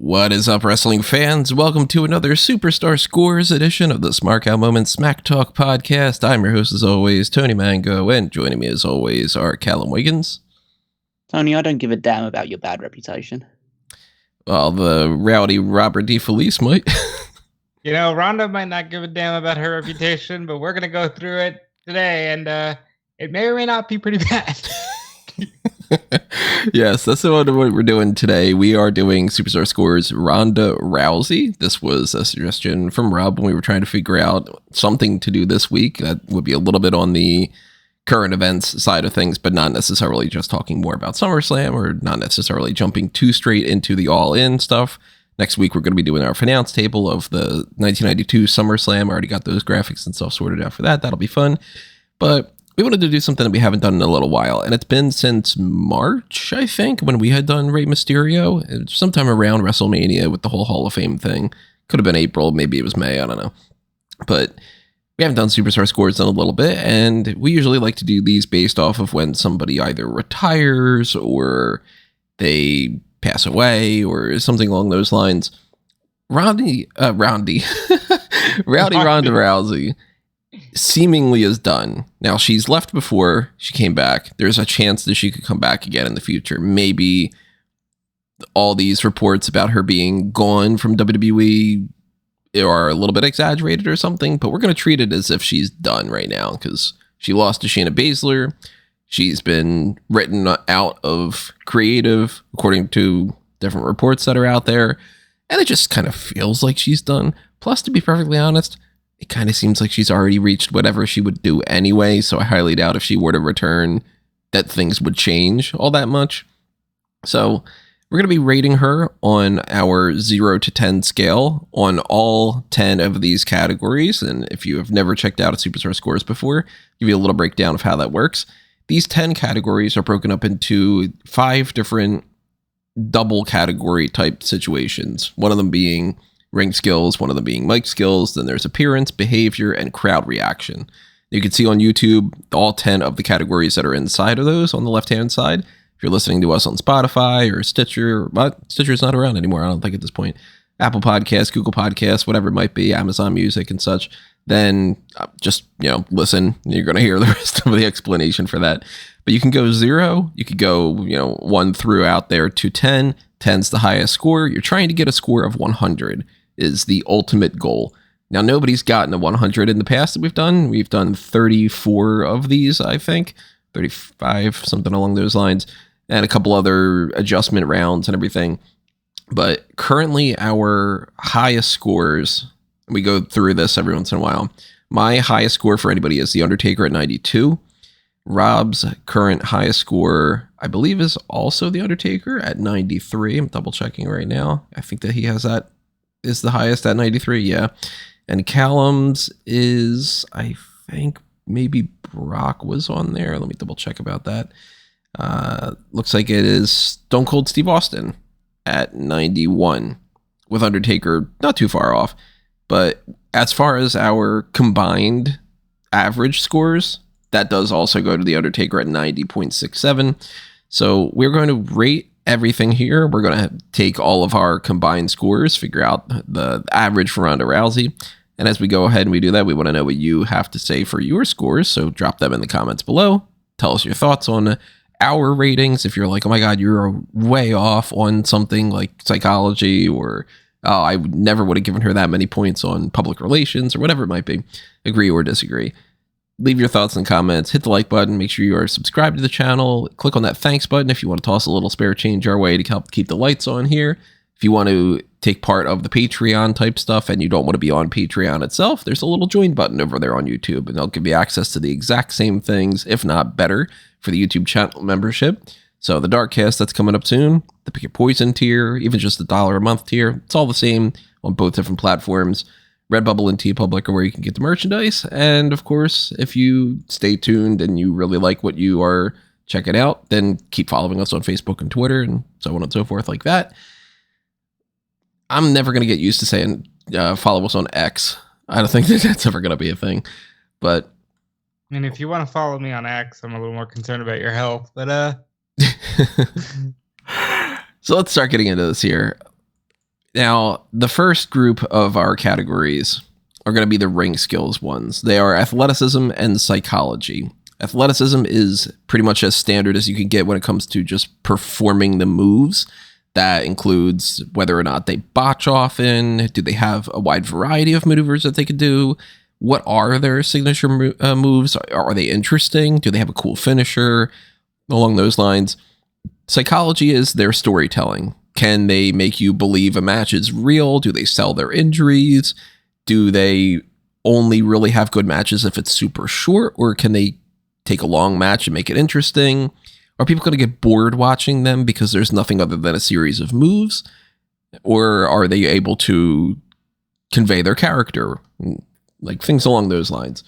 What is up, wrestling fans? Welcome to another Superstar Scores edition of the Smark Out Moment Smack Talk podcast. I'm your host, as always, Tony Mango, and joining me, as always, are Callum Wiggins. Tony, I don't give a damn about your bad reputation. Well, the rowdy Robert DeFelice might. You know, Ronda might not give a damn about her reputation, but we're going to go through it today, and it may or may not be pretty bad. Yes, that's what we're doing today. We are doing Superstar Scores Ronda Rousey. This was a suggestion from Rob when we were trying to figure out something to do this week that would be a little bit on the current events side of things, but not necessarily just talking more about SummerSlam or not necessarily jumping too straight into the all-in stuff. Next week, we're going to be doing our finance table of the 1992 SummerSlam. I already got those graphics and stuff sorted out for that. That'll be fun. But we wanted to do something that we haven't done in a little while, and it's been since March, I think, when we had done Rey Mysterio. Sometime around WrestleMania with the whole Hall of Fame thing. Could have been April, maybe it was May, I don't know. But we haven't done Superstar Scores in a little bit, and we usually like to do these based off of when somebody either retires or they pass away or something along those lines. Rowdy Ronda Rousey seemingly is done. Now, she's left before she came back. There's a chance that she could come back again in the future. Maybe all these reports about her being gone from WWE are a little bit exaggerated or something, but we're going to treat it as if she's done right now because she lost to Shayna Baszler. She's been written out of creative, according to different reports that are out there, and it just kind of feels like she's done. Plus, to be perfectly honest, it kind of seems like she's already reached whatever she would do anyway, so I highly doubt if she were to return that things would change all that much. So we're going to be rating her on our 0 to 10 scale on all 10 of these categories, and if you have never checked out a Superstar Scores before, I'll give you a little breakdown of how that works. These 10 categories are broken up into 5 different double category type situations, one of them being ring skills, one of them being mic skills, then there's appearance, behavior, and crowd reaction. You can see on YouTube all 10 of the categories that are inside of those on the left-hand side. If you're listening to us on Spotify or Stitcher, but Stitcher's not around anymore, I don't think at this point, Apple Podcasts, Google Podcasts, whatever it might be, Amazon Music and such, then just, listen. You're going to hear the rest of the explanation for that. But you can go 0, you could go, 1 through out there to 10. 10's the highest score. You're trying to get a score of 100 is the ultimate goal. Now, nobody's gotten a 100 in the past that we've done. We've done 34 of these, I think. 35, something along those lines. And a couple other adjustment rounds and everything. But currently, our highest scores, we go through this every once in a while. My highest score for anybody is The Undertaker at 92. Rob's current highest score, I believe, is also The Undertaker at 93. I'm double checking right now. I think that he has that is the highest at 93. Yeah. And Callum's is, I think maybe Brock was on there. Let me double check about that. Looks like it is Stone Cold Steve Austin at 91 with Undertaker not too far off. But as far as our combined average scores, that does also go to The Undertaker at 90.67. So we're going to rate everything here. We're going to take all of our combined scores, figure out the average for Ronda Rousey. And as we go ahead and we do that, we want to know what you have to say for your scores. So drop them in the comments below. Tell us your thoughts on our ratings. If you're like, oh my God, you're way off on something like psychology, or oh, I never would have given her that many points on public relations, or whatever it might be. Agree or disagree. Leave your thoughts in the comments. Hit the like button. Make sure you are subscribed to the channel. Click on that thanks button if you want to toss a little spare change our way to help keep the lights on here. If you want to take part of the Patreon type stuff and you don't want to be on Patreon itself, there's a little join button over there on YouTube, and they'll give you access to the exact same things, if not better, for the YouTube channel membership. So the Darkcast that's coming up soon, the Pick Your Poison tier, even just the $1 a month tier, it's all the same on both different platforms. Redbubble and TeePublic are where you can get the merchandise. And of course, if you stay tuned and you really like what you are checking out, then keep following us on Facebook and Twitter and so on and so forth like that. I'm never going to get used to saying follow us on X. I don't think that's ever going to be a thing. But And if you want to follow me on X, I'm a little more concerned about your health. But So let's start getting into this here. Now, the first group of our categories are going to be the ring skills ones. They are athleticism and psychology. Athleticism is pretty much as standard as you can get when it comes to just performing the moves. That includes whether or not they botch often. Do they have a wide variety of maneuvers that they could do? What are their signature moves? Are they interesting? Do they have a cool finisher? Along those lines. Psychology is their storytelling. Can they make you believe a match is real? Do they sell their injuries? Do they only really have good matches if it's super short? Or can they take a long match and make it interesting? Are people going to get bored watching them because there's nothing other than a series of moves? Or are they able to convey their character? Like things along those lines.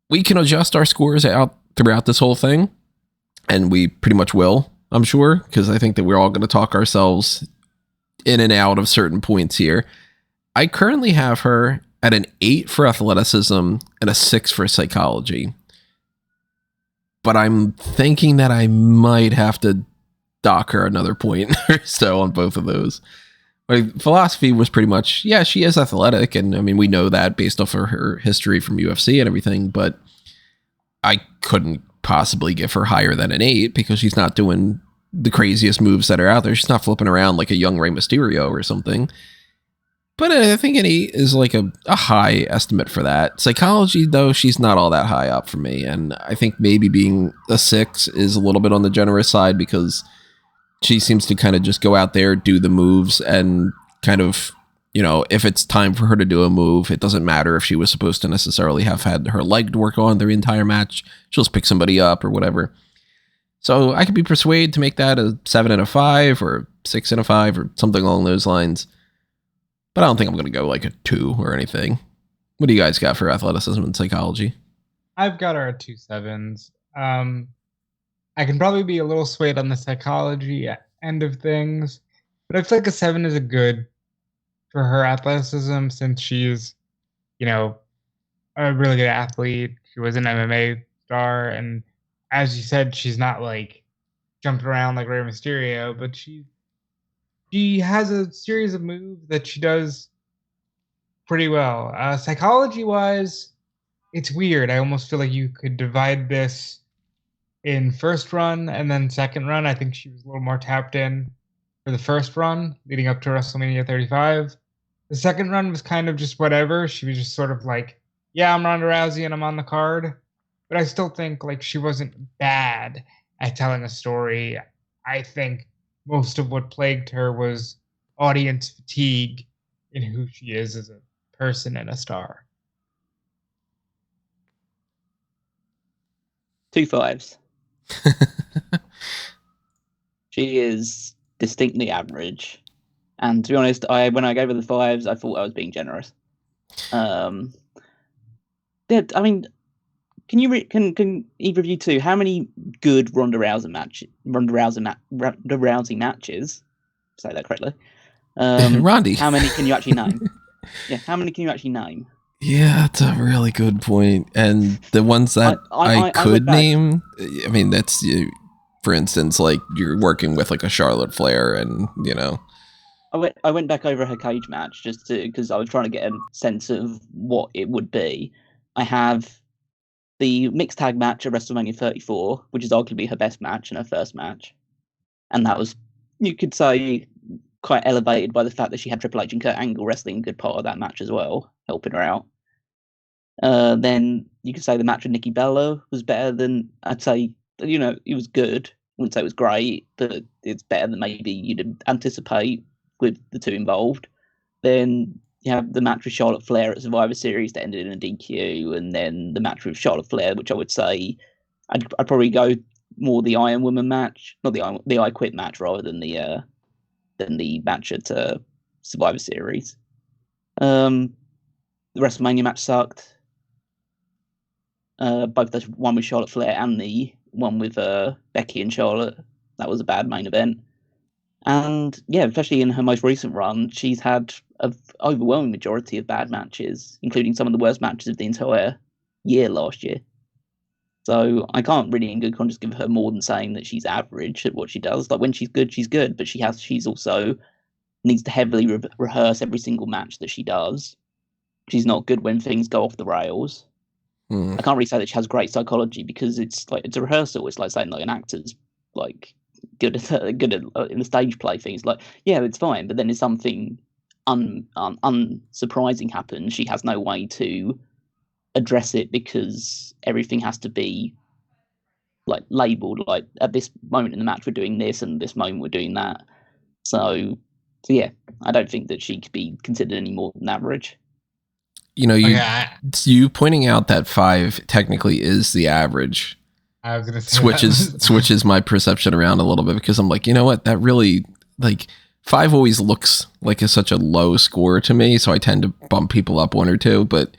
We can adjust our scores out throughout this whole thing. And we pretty much will, I'm sure, because I think that we're all going to talk ourselves in and out of certain points here. I currently have her at an 8 for athleticism and a 6 for psychology. But I'm thinking that I might have to dock her another point or so on both of those. My philosophy was pretty much, yeah, she is athletic. And I mean, we know that based off of her history from UFC and everything. But I couldn't possibly give her higher than an 8 because she's not doing the craziest moves that are out there. She's not flipping around like a young Rey Mysterio or something. But I think an 8 is like a high estimate for that. Psychology, though, she's not all that high up for me. And I think maybe being a 6 is a little bit on the generous side because she seems to kind of just go out there, do the moves, and kind of, you know, if it's time for her to do a move, it doesn't matter if she was supposed to necessarily have had her leg to work on the entire match. She'll just pick somebody up or whatever. So I could be persuaded to make that a 7 and a 5 or a 6 and a 5 or something along those lines. But I don't think I'm going to go like a 2 or anything. What do you guys got for athleticism and psychology? I've got her at 2 7s. I can probably be a little swayed on the psychology end of things, but I feel like a 7 is a good for her athleticism since she's, you know, a really good athlete. She was an MMA star, and as you said, she's not like jumping around like Rey Mysterio, but she has a series of moves that she does pretty well. Psychology-wise, it's weird. I almost feel like you could divide this in first run and then second run. I think she was a little more tapped in for the first run leading up to WrestleMania 35. The second run was kind of just whatever. She was just sort of like, yeah, I'm Ronda Rousey and I'm on the card. But I still think like she wasn't bad at telling a story. I think most of what plagued her was audience fatigue in who she is as a person and a star. 2 5s. She is distinctly average. And to be honest, when I gave her the 5s, I thought I was being generous. Yeah, I mean, can either of you two, how many good Ronda Rousey matches? Say that correctly. Rondi. How many can you actually name? Yeah, how many can you actually name? Yeah, that's a really good point. And the ones that I could name, I mean, that's, for instance, like you're working with like a Charlotte Flair and, you know. I went back over her cage match just because I was trying to get a sense of what it would be. I have the mixed tag match at WrestleMania 34, which is arguably her best match and her first match. And that was, you could say, quite elevated by the fact that she had Triple H and Kurt Angle wrestling a good part of that match as well, helping her out. Then you could say the match with Nikki Bella was better than, I'd say, you know, it was good. I wouldn't say it was great, but it's better than maybe you'd anticipate with the two involved. Then you have the match with Charlotte Flair at Survivor Series that ended in a DQ, and then the match with Charlotte Flair, which I would say I'd probably go more the Iron Woman match, not the I Quit match, rather than the match at Survivor Series. The WrestleMania match sucked. Both the one with Charlotte Flair and the one with Becky and Charlotte. That was a bad main event. And yeah, especially in her most recent run, she's had an overwhelming majority of bad matches, including some of the worst matches of the entire year last year. So I can't really in good conscience give her more than saying that she's average at what she does. Like when she's good, but she's also needs to heavily rehearse every single match that she does. She's not good when things go off the rails. I can't really say that she has great psychology because it's a rehearsal. It's like saying like an actor's like good at in the stage play things. Like, yeah, it's fine, but then if something unsurprising happens, she has no way to address it because everything has to be like labeled. Like at this moment in the match, we're doing this, and this moment we're doing that. So yeah, I don't think that she could be considered any more than average. You know, you pointing out that 5 technically is the average. I was gonna say switches my perception around a little bit because I'm like, you know what, that really like 5 always looks like such a low score to me, so I tend to bump people up 1 or 2. But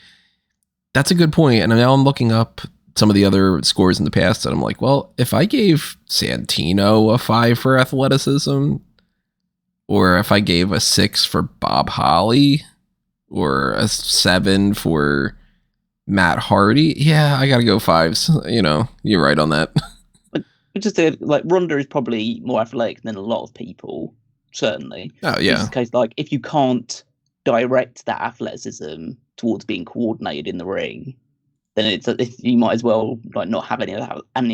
that's a good point, and now I'm looking up some of the other scores in the past, and I'm like, well, if I gave Santino a 5 for athleticism, or if I gave a 6 for Bob Holly, or a 7 for Matt Hardy, yeah, I gotta go 5s. You know, you're right on that. But just like Ronda is probably more athletic than a lot of people, certainly. Oh yeah. It's the case like if you can't direct that athleticism towards being coordinated in the ring, then you might as well like not have any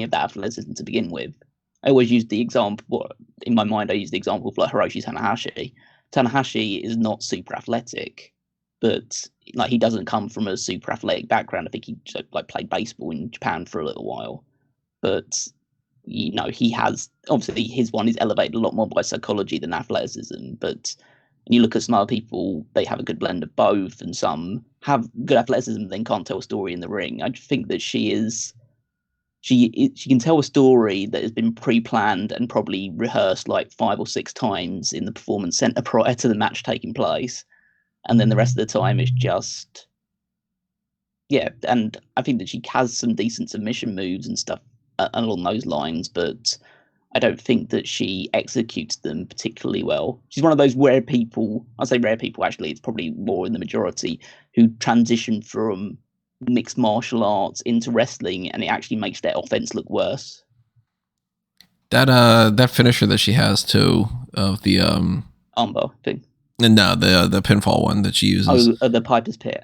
of that athleticism to begin with. I always use the example in my mind. I use the example of like Hiroshi Tanahashi. Tanahashi is not super athletic, but like he doesn't come from a super athletic background. I think he like played baseball in Japan for a little while, but you know he has obviously his one is elevated a lot more by psychology than athleticism. But when you look at some other people, they have a good blend of both, and some have good athleticism then can't tell a story in the ring. I think that she can tell a story that has been pre-planned and probably rehearsed like 5 or 6 times in the performance center prior to the match taking place. And then the rest of the time is just, yeah. And I think that she has some decent submission moves and stuff along those lines, but I don't think that she executes them particularly well. She's one of those rare people, I say rare people, actually, it's probably more in the majority, who transition from mixed martial arts into wrestling, and it actually makes their offense look worse. That finisher that she has too, of the armbar thing. No, the pinfall one that she uses. Oh, the Piper's Pit.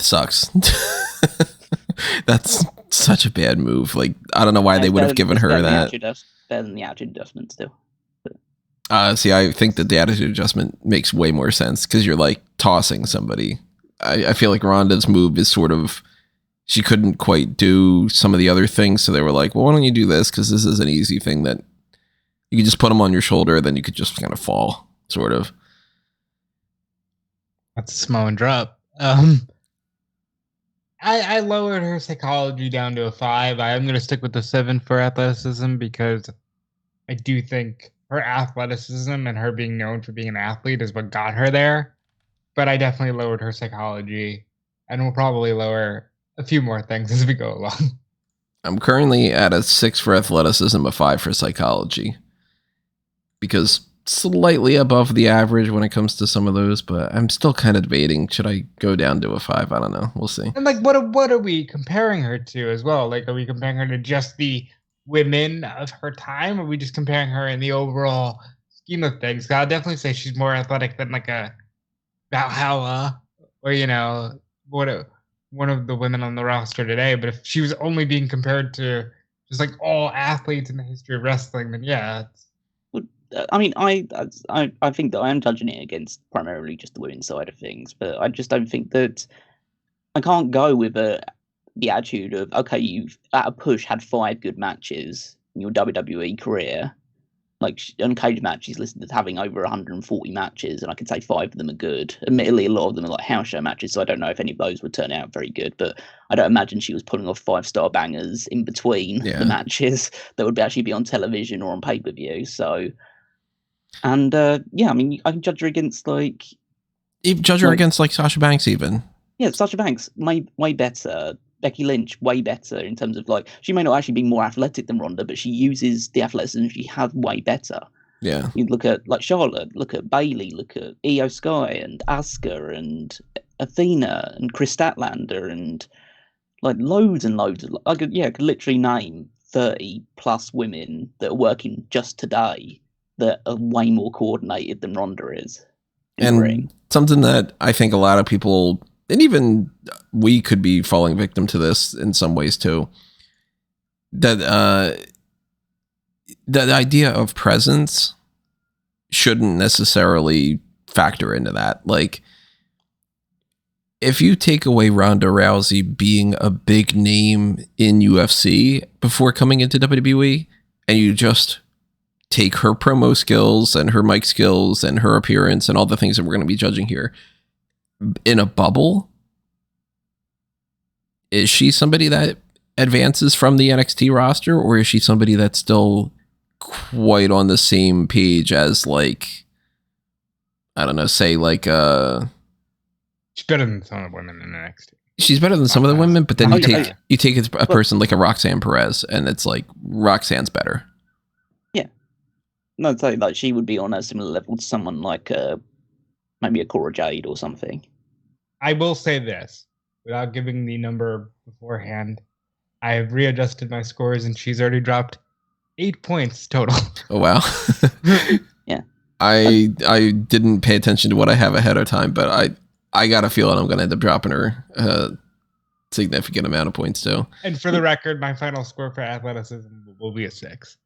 Sucks. That's such a bad move. Like, I don't know why they would have given her that. Better than the attitude adjustment still. See, I think that the attitude adjustment makes way more sense because you're like tossing somebody. I feel like Ronda's move is sort of, she couldn't quite do some of the other things, so they were like, well, why don't you do this? Because this is an easy thing that you could just put them on your shoulder, then you could just kind of fall, sort of. That's a Samoan drop. I lowered her psychology down to a 5. I am going to stick with the 7 for athleticism because I do think her athleticism and her being known for being an athlete is what got her there. But I definitely lowered her psychology, and we'll probably lower a few more things as we go along. I'm currently at a 6 for athleticism, a 5 for psychology, because slightly above the average when it comes to some of those, but I'm still kind of debating. Should I go down to a 5? I don't know. We'll see. And like, what are we comparing her to as well? Like, are we comparing her to just the women of her time? Or are we just comparing her in the overall scheme of things? I'll definitely say she's more athletic than like a Valhalla or, you know, one of the women on the roster today. But if she was only being compared to just like all athletes in the history of wrestling, then yeah. I mean, I think that I am judging it against primarily just the women's side of things, but I just don't think that I can't go with the attitude of, okay, you've at a push had 5 good matches in your WWE career. Like on Cage Match, she's listed as having over 140 matches, and I can say 5 of them are good. Admittedly, a lot of them are like house show matches, so I don't know if any of those would turn out very good, but I don't imagine she was pulling off 5-star bangers in between the matches that would actually be on television or on pay-per-view. So, and yeah, I mean, I can judge her against like Sasha Banks even. Yeah, Sasha Banks, way better. Becky Lynch, way better in terms of like, she may not actually be more athletic than Ronda, but she uses the athleticism she has way better. Yeah. You look at like Charlotte, look at Bayley, look at Io Sky and Asuka and Athena and Chris Statlander and like loads and loads of, I could literally name 30 plus women that are working just today that are way more coordinated than Ronda is. And something that I think a lot of people, and even we could be falling victim to this in some ways too, that the idea of presence shouldn't necessarily factor into that. Like, if you take away Ronda Rousey being a big name in UFC before coming into WWE, and you just take her promo skills and her mic skills and her appearance and all the things that we're going to be judging here in a bubble, is she somebody that advances from the NXT roster, or is she somebody that's still quite on the same page as, like, I don't know, say like she's better than some of the women in NXT. She's better than some of the women, but then you take a person like a Roxanne Perez, and it's like Roxanne's better. Yeah, no, I'd say like she would be on a similar level to someone like maybe a Cora Jade or something. I will say this, without giving the number beforehand, I have readjusted my scores, and she's already dropped 8 points total. Oh wow! Yeah, I didn't pay attention to what I have ahead of time, but I got a feeling I'm going to end up dropping her a significant amount of points too. And for the record, my final score for athleticism will be a 6.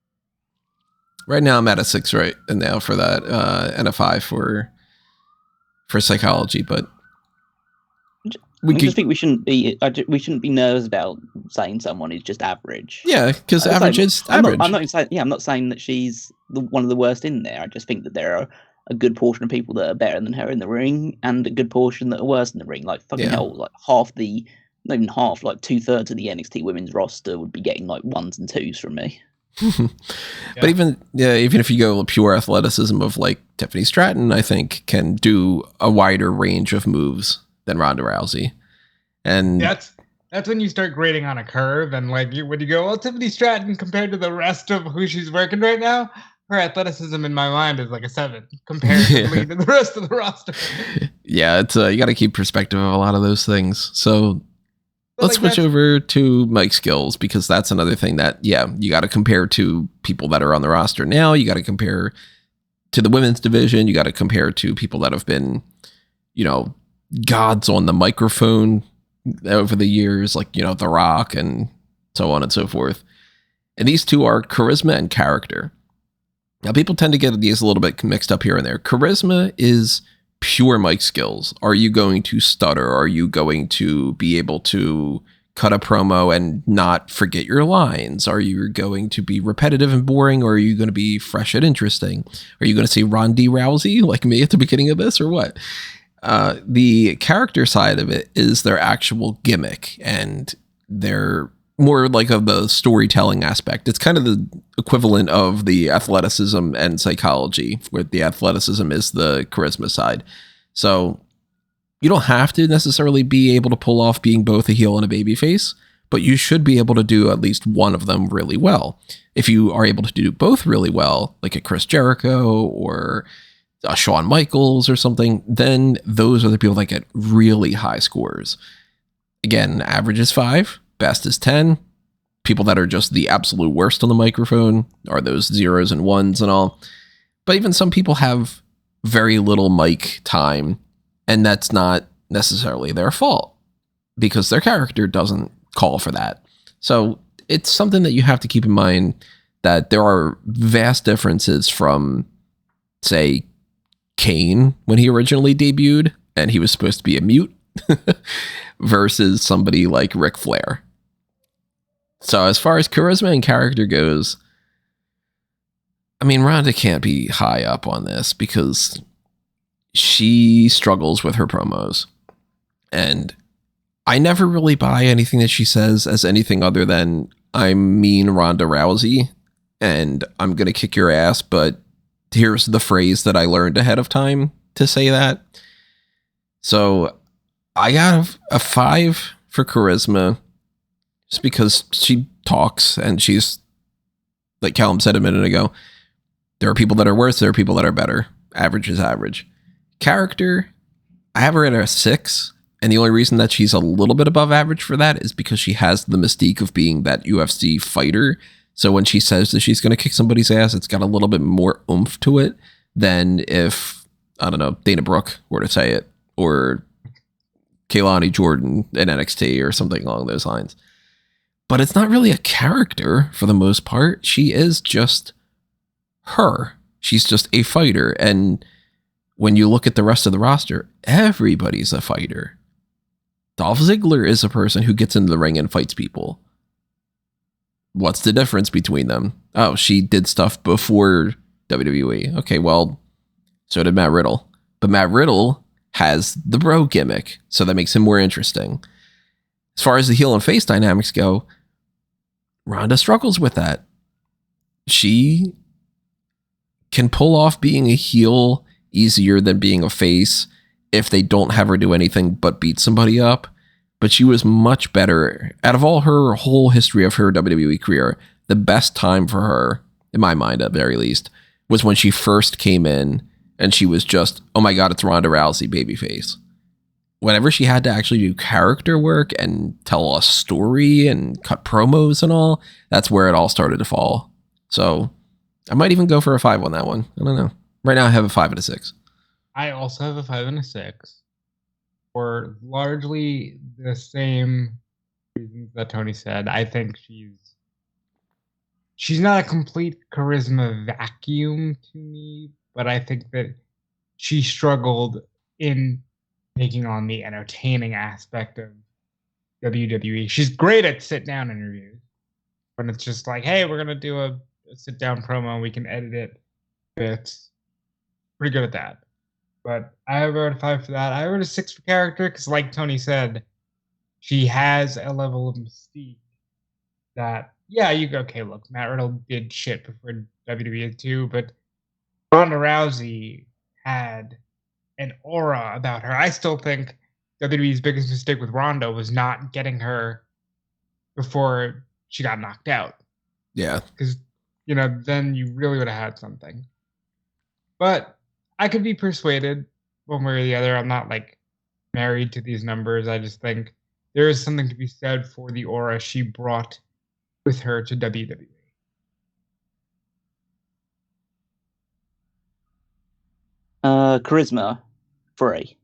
Right now, I'm at a 6 right now for that, and a 5 for psychology. But I just think we shouldn't be nervous about saying someone is just average. Yeah, because average is average. I'm not saying that she's one of the worst in there. I just think that there are a good portion of people that are better than her in the ring, and a good portion that are worse in the ring. Like fucking hell, like not even half, like 2/3 of the NXT women's roster would be getting like 1s and 2s from me. But even if you go pure athleticism of like Tiffany Stratton, I think can do a wider range of moves than Ronda Rousey. And that's when you start grading on a curve, and like when you go, well, Tiffany Stratton compared to the rest of who she's working right now, her athleticism in my mind is like a 7 comparatively to the rest of the roster. Yeah, it's you got to keep perspective of a lot of those things. So let's switch over to mic skills, because that's another thing that, you got to compare to people that are on the roster now. You got to compare to the women's division. You got to compare to people that have been, gods on the microphone over the years, like, The Rock and so on and so forth. And these two are charisma and character. Now, people tend to get these a little bit mixed up here and there. Charisma is pure mic skills. Are you going to stutter? Are you going to be able to cut a promo and not forget your lines? Are you going to be repetitive and boring, or are you going to be fresh and interesting? Are you going to say Ronda Rousey like me at the beginning of this, or what? The character side of it is their actual gimmick, and they're more like of the storytelling aspect. It's kind of the equivalent of the athleticism and psychology, where the athleticism is the charisma side. So you don't have to necessarily be able to pull off being both a heel and a babyface, but you should be able to do at least one of them really well. If you are able to do both really well, like a Chris Jericho or a Shawn Michaels or something, then those are the people that get really high scores. Again, average is 5. Best is 10. People that are just the absolute worst on the microphone are those 0s and 1s and all. But even some people have very little mic time, and that's not necessarily their fault, because their character doesn't call for that. So it's something that you have to keep in mind, that there are vast differences from, say, Kane when he originally debuted and he was supposed to be a mute versus somebody like Ric Flair. So as far as charisma and character goes, I mean, Ronda can't be high up on this because she struggles with her promos. And I never really buy anything that she says as anything other than, I'm mean Ronda Rousey and I'm going to kick your ass, but here's the phrase that I learned ahead of time to say that. So I got a 5 for charisma, just because she talks, and she's, like Callum said a minute ago, there are people that are worse, there are people that are better. Average is average. Character, I have her at a 6, and the only reason that she's a little bit above average for that is because she has the mystique of being that UFC fighter. So when she says that she's going to kick somebody's ass, it's got a little bit more oomph to it than if, I don't know, Dana Brooke were to say it, or Kehlani Jordan in NXT or something along those lines. But it's not really a character for the most part. She is just her. She's just a fighter. And when you look at the rest of the roster, everybody's a fighter. Dolph Ziggler is a person who gets into the ring and fights people. What's the difference between them? Oh, she did stuff before WWE. Okay, well, so did Matt Riddle. But Matt Riddle has the bro gimmick, so that makes him more interesting. As far as the heel and face dynamics go, Ronda struggles with that. She can pull off being a heel easier than being a face if they don't have her do anything but beat somebody up. But she was much better. Out of all her whole history of her WWE career, the best time for her, in my mind at very least, was when she first came in and she was just, oh my God, it's Ronda Rousey, babyface. Whenever she had to actually do character work and tell a story and cut promos and all, that's where it all started to fall. So I might even go for a 5 on that one. I don't know. Right now I have a 5 and a 6. I also have a 5 and a 6. For largely the same reasons that Tony said. I think she's not a complete charisma vacuum to me, but I think that she struggled in taking on the entertaining aspect of WWE. She's great at sit-down interviews, when it's just like, hey, we're going to do a sit-down promo, we can edit it. It's pretty good at that. But I wrote a 5 for that. I wrote a 6 for character because, like Tony said, she has a level of mystique that, yeah, you go, okay, look, Matt Riddle did shit before WWE too, but Ronda Rousey had an aura about her. I still think WWE's biggest mistake with Ronda was not getting her before she got knocked out. Yeah. Because, then you really would have had something. But I could be persuaded one way or the other. I'm not married to these numbers. I just think there is something to be said for the aura she brought with her to WWE. Charisma 3.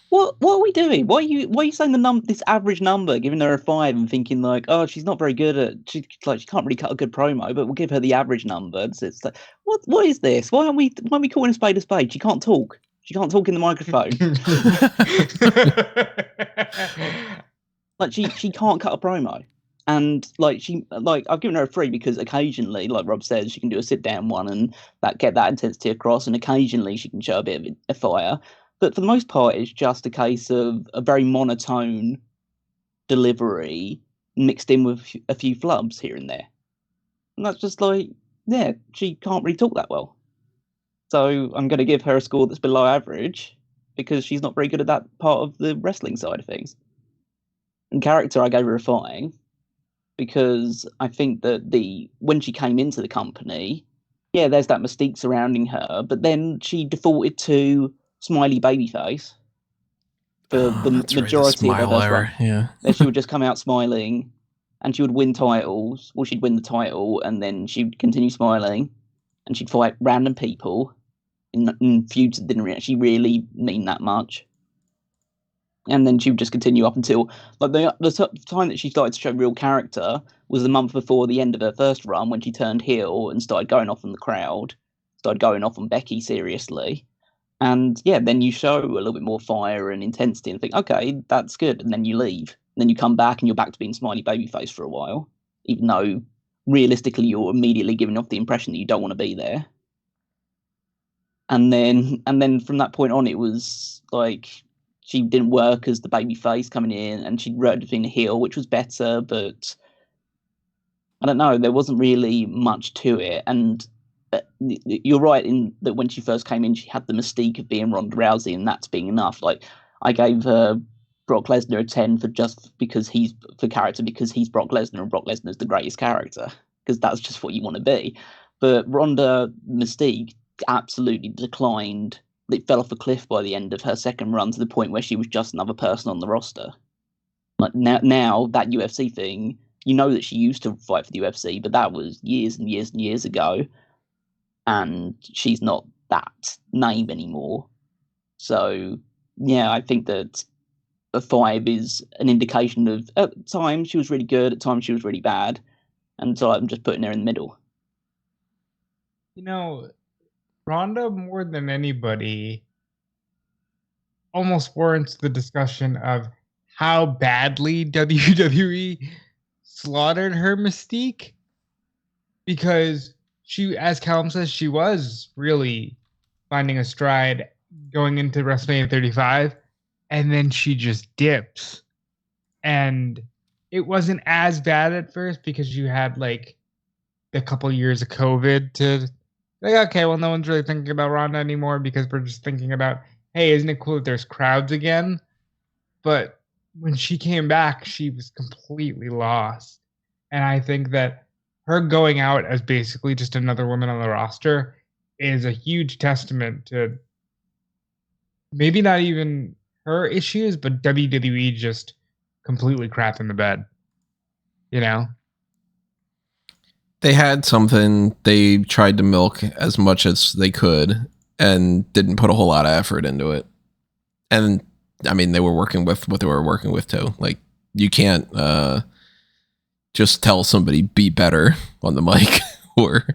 What are we doing? Why are you saying this average number, giving her a 5 and thinking oh, she's not very good at she can't really cut a good promo, but we'll give her the average number. It's like, what is this? Why aren't we calling a spade a spade? She can't talk. She can't talk in the microphone. She can't cut a promo. And I've given her a 3 because occasionally, like Rob says, she can do a sit down one and get that intensity across, and occasionally she can show a bit of a fire. But for the most part, it's just a case of a very monotone delivery mixed in with a few flubs here and there. And that's just she can't really talk that well. So I'm going to give her a score that's below average because she's not very good at that part of the wrestling side of things. And character, I gave her a 5 because I think that when she came into the company, yeah, there's that mystique surrounding her, but then she defaulted to smiley babyface for the majority of her first run. Yeah. Then she would just come out smiling and she would win titles. Well, she'd win the title and then she'd continue smiling and she'd fight random people in feuds that didn't actually really mean that much. And then she would just continue up until the time that she started to show real character was the month before the end of her first run when she turned heel and started going off on the crowd, started going off on Becky seriously. And yeah, then you show a little bit more fire and intensity and think, okay, that's good. And then you leave. And then you come back and you're back to being smiley babyface for a while, even though realistically you're immediately giving off the impression that you don't want to be there. And then from that point on, it was she didn't work as the babyface coming in, and she'd rode being a heel, which was better, but I don't know, there wasn't really much to it. And you're right in that when she first came in, she had the mystique of being Ronda Rousey, and that's being enough. I gave her Brock Lesnar a 10 because he's Brock Lesnar, and Brock Lesnar's the greatest character, because that's just what you want to be. But Ronda Mystique absolutely declined. It fell off a cliff by the end of her second run to the point where she was just another person on the roster. Now that UFC thing you know that she used to fight for the UFC, but that was years and years and years ago, and she's not that name anymore. So yeah, I think that a 5 is an indication of, at times she was really good, at times she was really bad, and so I'm just putting her in the middle. You know, Ronda, more than anybody, almost warrants the discussion of how badly WWE slaughtered her mystique, because she, as Callum says, she was really finding a stride going into WrestleMania 35, and then she just dips. And it wasn't as bad at first because you had like a couple years of COVID to like, okay, well, no one's really thinking about Ronda anymore because we're just thinking about, hey, isn't it cool that there's crowds again? But when she came back, she was completely lost. And I think that her going out as basically just another woman on the roster is a huge testament to maybe not even her issues, but WWE just completely crap in the bed. You know? They had something they tried to milk as much as they could and didn't put a whole lot of effort into it. And I mean, they were working with what they were working with too. Like, you can't just tell somebody be better on the mic or,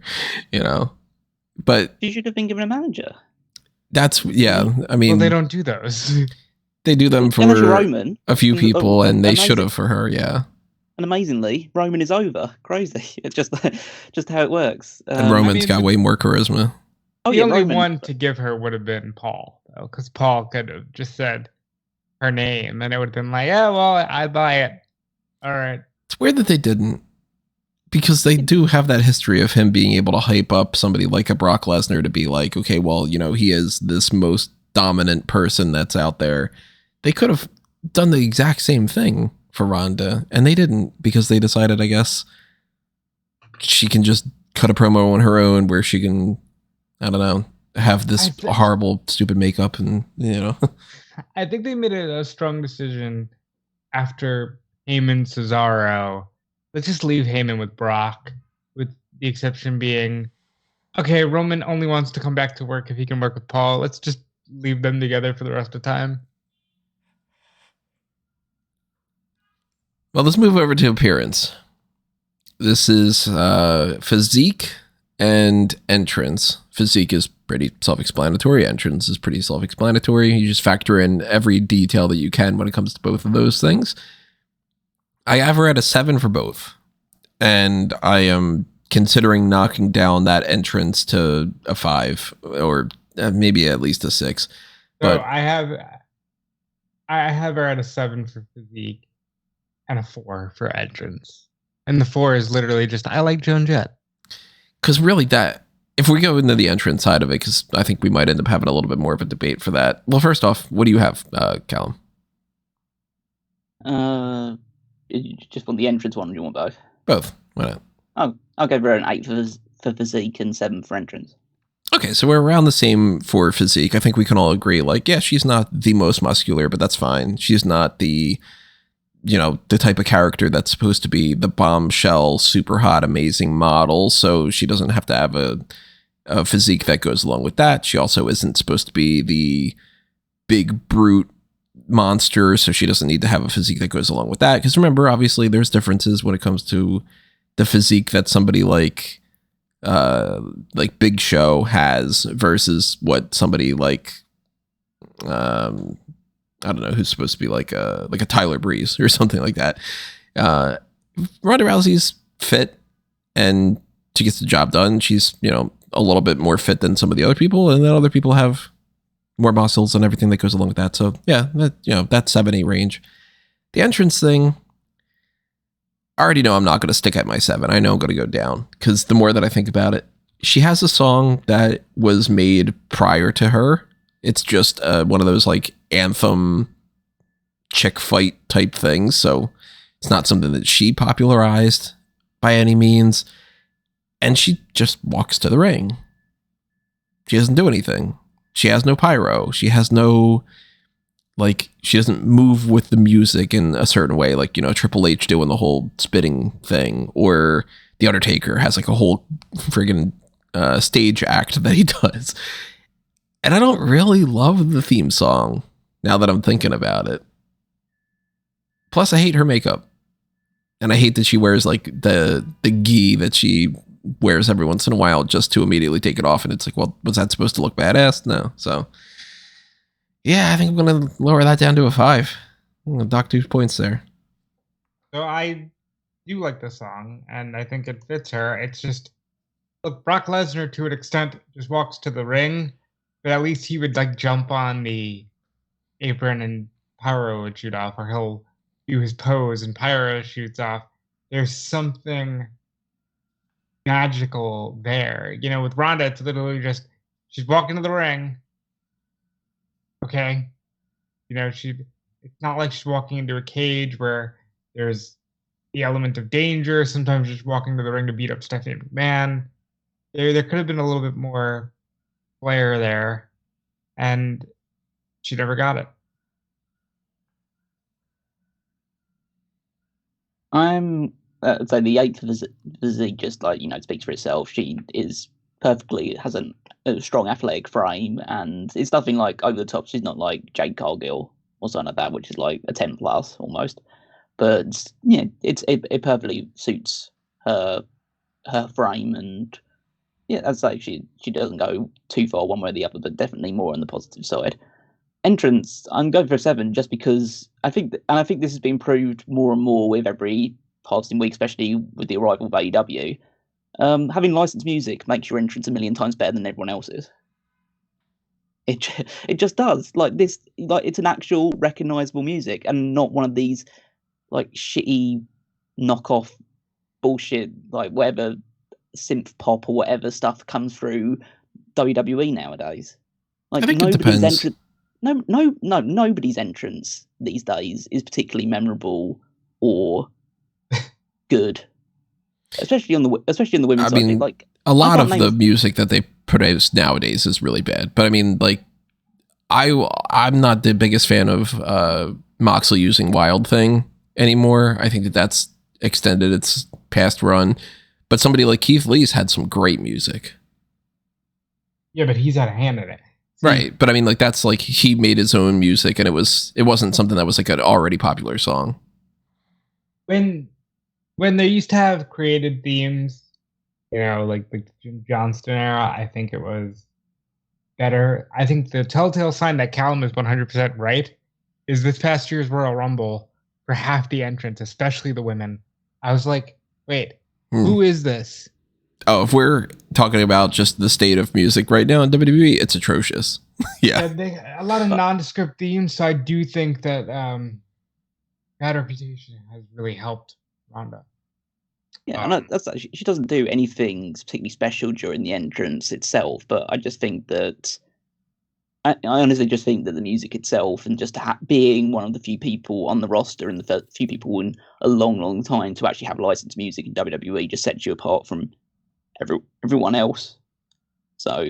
you know, but You should have been given a manager. that's, yeah. I mean, Well, they don't do those. they do them for Unless you're Roman, a few people, and they amazing. should have for her. Yeah. And amazingly, Roman is over. Crazy. It's just how it works. And Roman's got way more charisma. Oh, the yeah, only Roman. one to give her would have been Paul, though, because Paul could have just said her name, and it would have been like, yeah, well, I buy it. All right. It's weird that they didn't, because they do have that history of him being able to hype up somebody like a Brock Lesnar to be like, okay, well, you know, he is this most dominant person that's out there. They could have done the exact same thing for Ronda, and they didn't, because they decided, I guess, she can just cut a promo on her own where she can, I don't know, have this horrible, stupid makeup, and, you know. I think they made a strong decision after Heyman Cesaro. Let's just leave Heyman with Brock, with the exception being, okay, Roman only wants to come back to work if he can work with Paul. Let's just leave them together for the rest of the time. Well, let's move over to appearance. This is physique and entrance. Physique is pretty self-explanatory. Entrance is pretty self-explanatory. You just factor in every detail that you can when it comes to both of those things. I have her at a 7 for both, and I am considering knocking down that entrance to a 5, or maybe at least a 6. But so I have her at a 7 for physique and a 4 for entrance, and the 4 is literally just I like Joan Jett. Because really, that, if we go into the entrance side of it, because I think we might end up having a little bit more of a debate for that. Well, first off, what do you have, Callum? You just want the entrance one, or do you want both? Both. Why not? Oh, I'll go for an 8 for physique and 7 for entrance. Okay, so we're around the same for physique. I think we can all agree, like, yeah, she's not the most muscular, but that's fine. She's not the, you know, the type of character that's supposed to be the bombshell, super hot, amazing model. So she doesn't have to have a physique that goes along with that. She also isn't supposed to be the big brute monster, so she doesn't need to have a physique that goes along with that. Because remember, obviously, there's differences when it comes to the physique that somebody like Big Show has versus what somebody like I don't know, who's supposed to be like a Tyler Breeze or something like that. Ronda Rousey's fit, and she gets the job done. She's, you know, a little bit more fit than some of the other people, and then other people have more muscles and everything that goes along with that. So yeah, that, you know, that 7-8 range. The entrance thing, I already know I'm not going to stick at my 7. I know I'm going to go down, because the more that I think about it, she has a song that was made prior to her. It's just one of those like anthem chick fight type things. So it's not something that she popularized by any means. And she just walks to the ring. She doesn't do anything. She has no pyro. She has no like she doesn't move with the music in a certain way, like, you know, Triple H doing the whole spitting thing, or the Undertaker has like a whole friggin' stage act that he does. And I don't really love the theme song now that I'm thinking about it. Plus, I hate her makeup. And I hate that she wears like the gi that she wears every once in a while just to immediately take it off. And it's like, well, was that supposed to look badass? No. So, yeah, I think I'm going to lower that down to a 5. I'm going to dock 2 points there. So I do like the song, and I think it fits her. It's just, look, Brock Lesnar, to an extent, just walks to the ring, but at least he would like jump on the apron and pyro would shoot off, or he'll do his pose and pyro shoots off. There's something magical there. You know, with Ronda, it's literally just, she's walking to the ring. Okay. You know, it's not like she's walking into a cage where there's the element of danger. Sometimes just walking to the ring to beat up Stephanie McMahon. There could have been a little bit more flair there, and she never got it. I'm so the 8th Physique just, like, you know, speaks for itself. She is has a strong athletic frame, and it's nothing like over the top. She's not like Jade Cargill or something like that, which is like a 10 plus almost. But yeah, it perfectly suits her frame, and yeah, as I say, she doesn't go too far one way or the other, but definitely more on the positive side. Entrance, I'm going for a 7 just because I think this has been proved more and more with every passing week, especially with the arrival of AEW. Having licensed music makes your entrance a million times better than everyone else's. It just does. Like this, like it's an actual recognizable music and not one of these like shitty knockoff bullshit, like whatever synth pop or whatever stuff comes through WWE nowadays. Like I think it depends. Nobody's entrance these days is particularly memorable or good, especially on the women's side. Mean, like a lot of the music that they produce nowadays is really bad. But I mean, like I'm not the biggest fan of Moxley using Wild Thing anymore. I think that's extended its past run. But somebody like Keith Lee's had some great music. Yeah, but he's had a hand in it. Right, but I mean, like that's like he made his own music, and it wasn't something that was like an already popular song. When they used to have created themes, you know, like the Jim Johnston era, I think it was better. I think the telltale sign that Callum is 100% right is this past year's Royal Rumble for half the entrants, especially the women. I was like, wait, who is this? Oh, if we're talking about just the state of music right now in WWE, it's atrocious. Yeah. A lot of nondescript themes, so I do think that bad reputation has really helped Ronda. Yeah, and that's she doesn't do anything particularly special during the entrance itself, but I just think that I honestly just think that the music itself and just being one of the few people on the roster and the few people in a long, long time to actually have licensed music in WWE just sets you apart from everyone else. So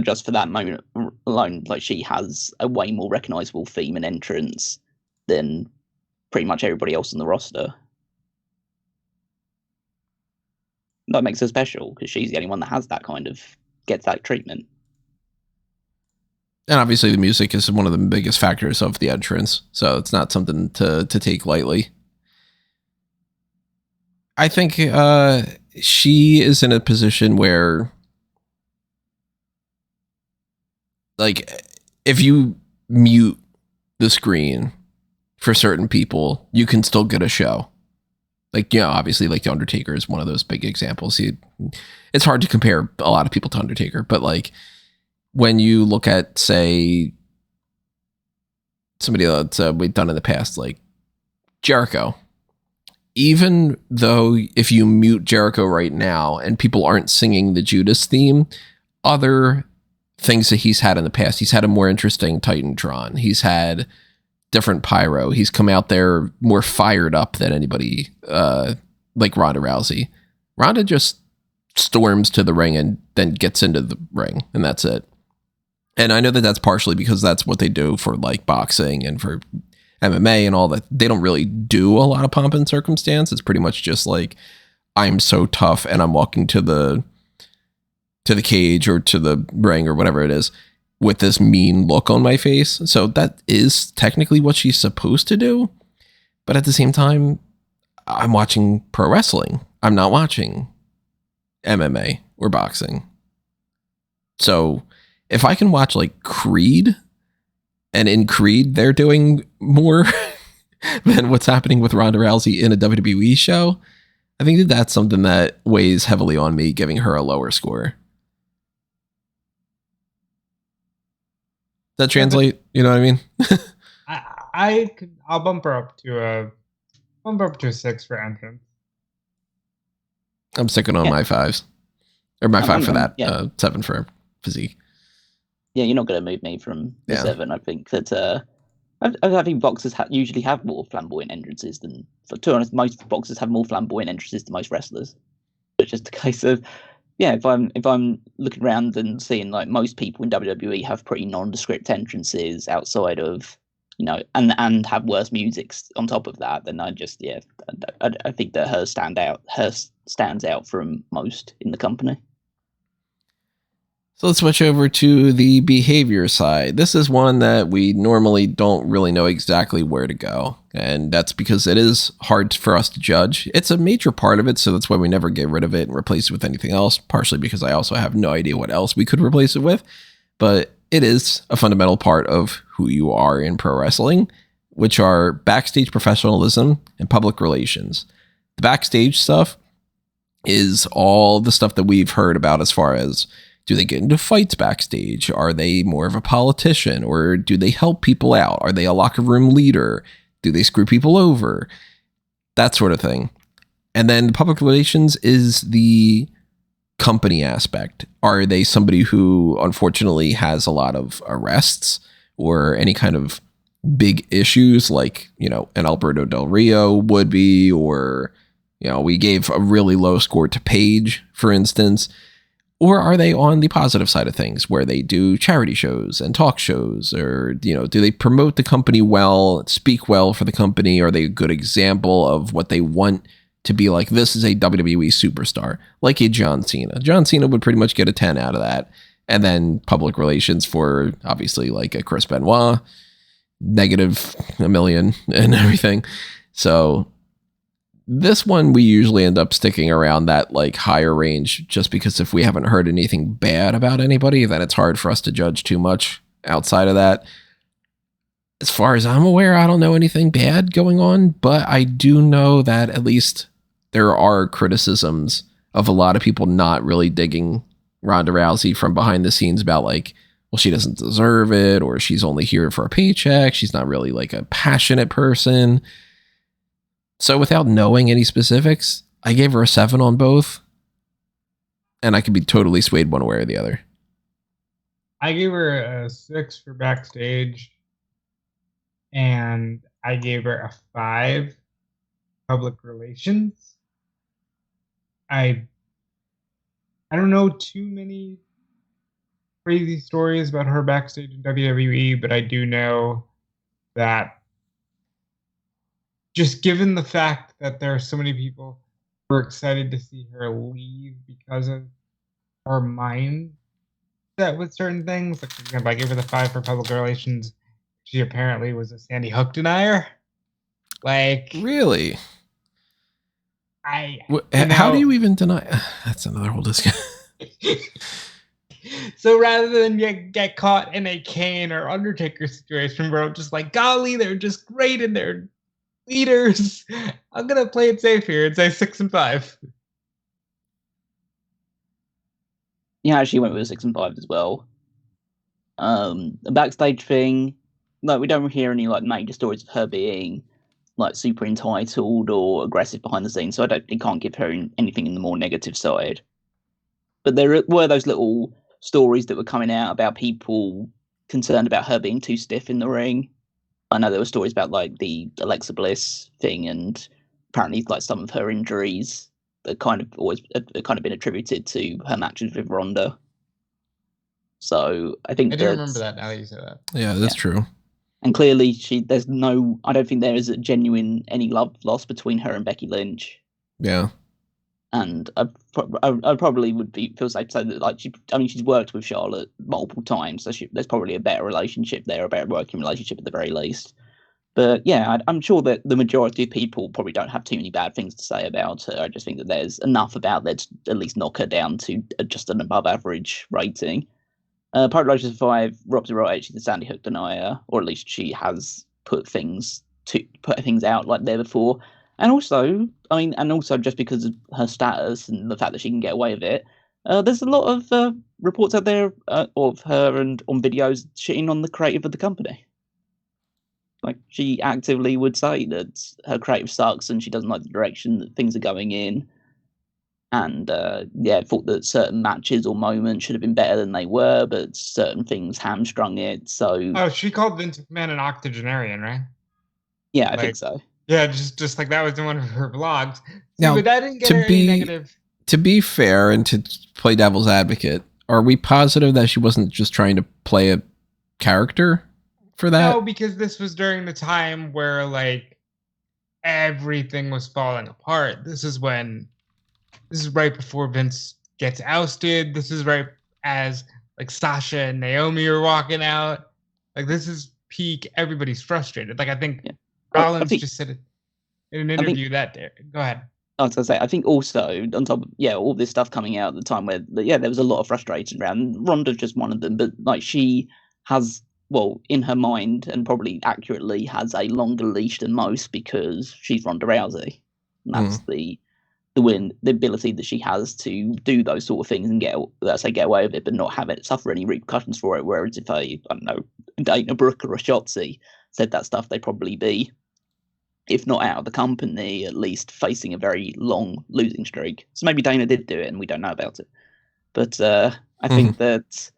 just for that moment alone, like she has a way more recognizable theme and entrance than pretty much everybody else on the roster. That makes her special because she's the only one that has that gets that treatment. And obviously the music is one of the biggest factors of the entrance, so it's not something to take lightly. I think she is in a position where, like, if you mute the screen for certain people, you can still get a show. Like, you know, obviously, like, The Undertaker is one of those big examples. It's hard to compare a lot of people to Undertaker, but, like, when you look at, say, somebody that we've done in the past, like Jericho, even though if you mute Jericho right now and people aren't singing the Judas theme, other things that he's had in the past, he's had a more interesting Titantron. He's had different pyro. He's come out there more fired up than anybody like Ronda Rousey. Ronda just storms to the ring and then gets into the ring, and that's it. And I know that that's partially because that's what they do for like boxing and for MMA and all that. They don't really do a lot of pomp and circumstance. It's pretty much just like, I'm so tough and I'm walking to the cage or to the ring or whatever it is with this mean look on my face. So that is technically what she's supposed to do. But at the same time, I'm watching pro wrestling. I'm not watching MMA or boxing. So if I can watch like Creed, and in Creed, they're doing more than what's happening with Ronda Rousey in a WWE show, I think that that's something that weighs heavily on me, giving her a lower score. Does that translate? You know what I mean? I'll bump her up to a 6 for entrance. I'm sticking on my 5s. Or my 5 for that. Yeah. 7 for Physique. Yeah, you're not going to move me from the 7. I think that I think boxers usually have more flamboyant entrances than, to be honest, most boxers have more flamboyant entrances than most wrestlers. It's just a case of, yeah, if I'm looking around and seeing like most people in WWE have pretty nondescript entrances outside of, you know, and have worse music on top of that, then I think that hers stands out from most in the company. So let's switch over to the behavior side. This is one that we normally don't really know exactly where to go. And that's because it is hard for us to judge. It's a major part of it, so that's why we never get rid of it and replace it with anything else, partially because I also have no idea what else we could replace it with. But it is a fundamental part of who you are in pro wrestling, which are backstage professionalism and public relations. The backstage stuff is all the stuff that we've heard about as far as, do they get into fights backstage? Are they more of a politician, or do they help people out? Are they a locker room leader? Do they screw people over? That sort of thing. And then public relations is the company aspect. Are they somebody who unfortunately has a lot of arrests or any kind of big issues like, you know, an Alberto Del Rio would be, or, you know, we gave a really low score to Paige, for instance. Or are they on the positive side of things where they do charity shows and talk shows, or, you know, do they promote the company well, speak well for the company? Are they a good example of what they want to be like? This is a WWE superstar, like a John Cena. John Cena would pretty much get a 10 out of that. And then public relations for obviously like a Chris Benoit, negative a million and everything. So this one, we usually end up sticking around that like higher range, just because if we haven't heard anything bad about anybody, then it's hard for us to judge too much outside of that. As far as I'm aware, I don't know anything bad going on, but I do know that at least there are criticisms of a lot of people not really digging Ronda Rousey from behind the scenes about like, well, she doesn't deserve it, or she's only here for a paycheck. She's not really like a passionate person. So without knowing any specifics, I gave her a 7 on both, and I could be totally swayed one way or the other. I gave her a 6 for backstage, and I gave her a 5 public relations. I don't know too many crazy stories about her backstage in WWE, but I do know that just given the fact that there are so many people who are excited to see her leave because of her mindset with certain things. Like, for example, I gave her the 5 for public relations. She apparently was a Sandy Hook denier. Like, really? How do you even deny? That's another whole discussion. So rather than get caught in a Kane or Undertaker situation where I'm just like, golly, they're just great and they're leaders, I'm gonna play it safe here and say 6 and 5. Yeah, I actually went with a 6 and 5 as well. The backstage thing, like, we don't hear any like major stories of her being like super entitled or aggressive behind the scenes, so it can't give her anything in the more negative side. But there were those little stories that were coming out about people concerned about her being too stiff in the ring. I know there were stories about like the Alexa Bliss thing, and apparently like some of her injuries that kind of been attributed to her matches with Ronda. So I think I do remember that now that you say that. Yeah, that's true. And clearly, I don't think there is a genuine any love lost between her and Becky Lynch. Yeah. And I probably would feel safe to say that, like, she's worked with Charlotte multiple times, so there's probably a better relationship there, a better working relationship at the very least. But yeah, I'm sure that the majority of people probably don't have too many bad things to say about her. I just think that there's enough about there to at least knock her down to just an above average rating. Population 5, Rob Zero, she's a Sandy Hook denier, or at least she has put things out like there before. And also, just because of her status and the fact that she can get away with it, there's a lot of reports out there of her and on videos shitting on the creative of the company. Like, she actively would say that her creative sucks and she doesn't like the direction that things are going in. And thought that certain matches or moments should have been better than they were, but certain things hamstrung it. So she called Vince McMahon an octogenarian, right? Yeah, I think so. Yeah, just like that was in one of her blogs. Now, but that didn't get her any negative. To be fair and to play devil's advocate, are we positive that she wasn't just trying to play a character for that? No, because this was during the time where like everything was falling apart. This is right before Vince gets ousted. This is right as like Sasha and Naomi are walking out. Like, this is peak. Everybody's frustrated. Like, I think Rollins just said it in an interview that day. Go ahead. I was going to say, I think also on top of all this stuff coming out at the time where there was a lot of frustration around. Ronda's just one of them, but like, she has, in her mind, and probably accurately, has a longer leash than most because she's Ronda Rousey. And that's the ability that she has to do those sort of things and get away with it, but not have it suffer any repercussions for it. Whereas if Dana Brooke or a Shotzi said that stuff, they'd probably be, if not out of the company, at least facing a very long losing streak. So maybe Dana did do it and we don't know about it. But I think that,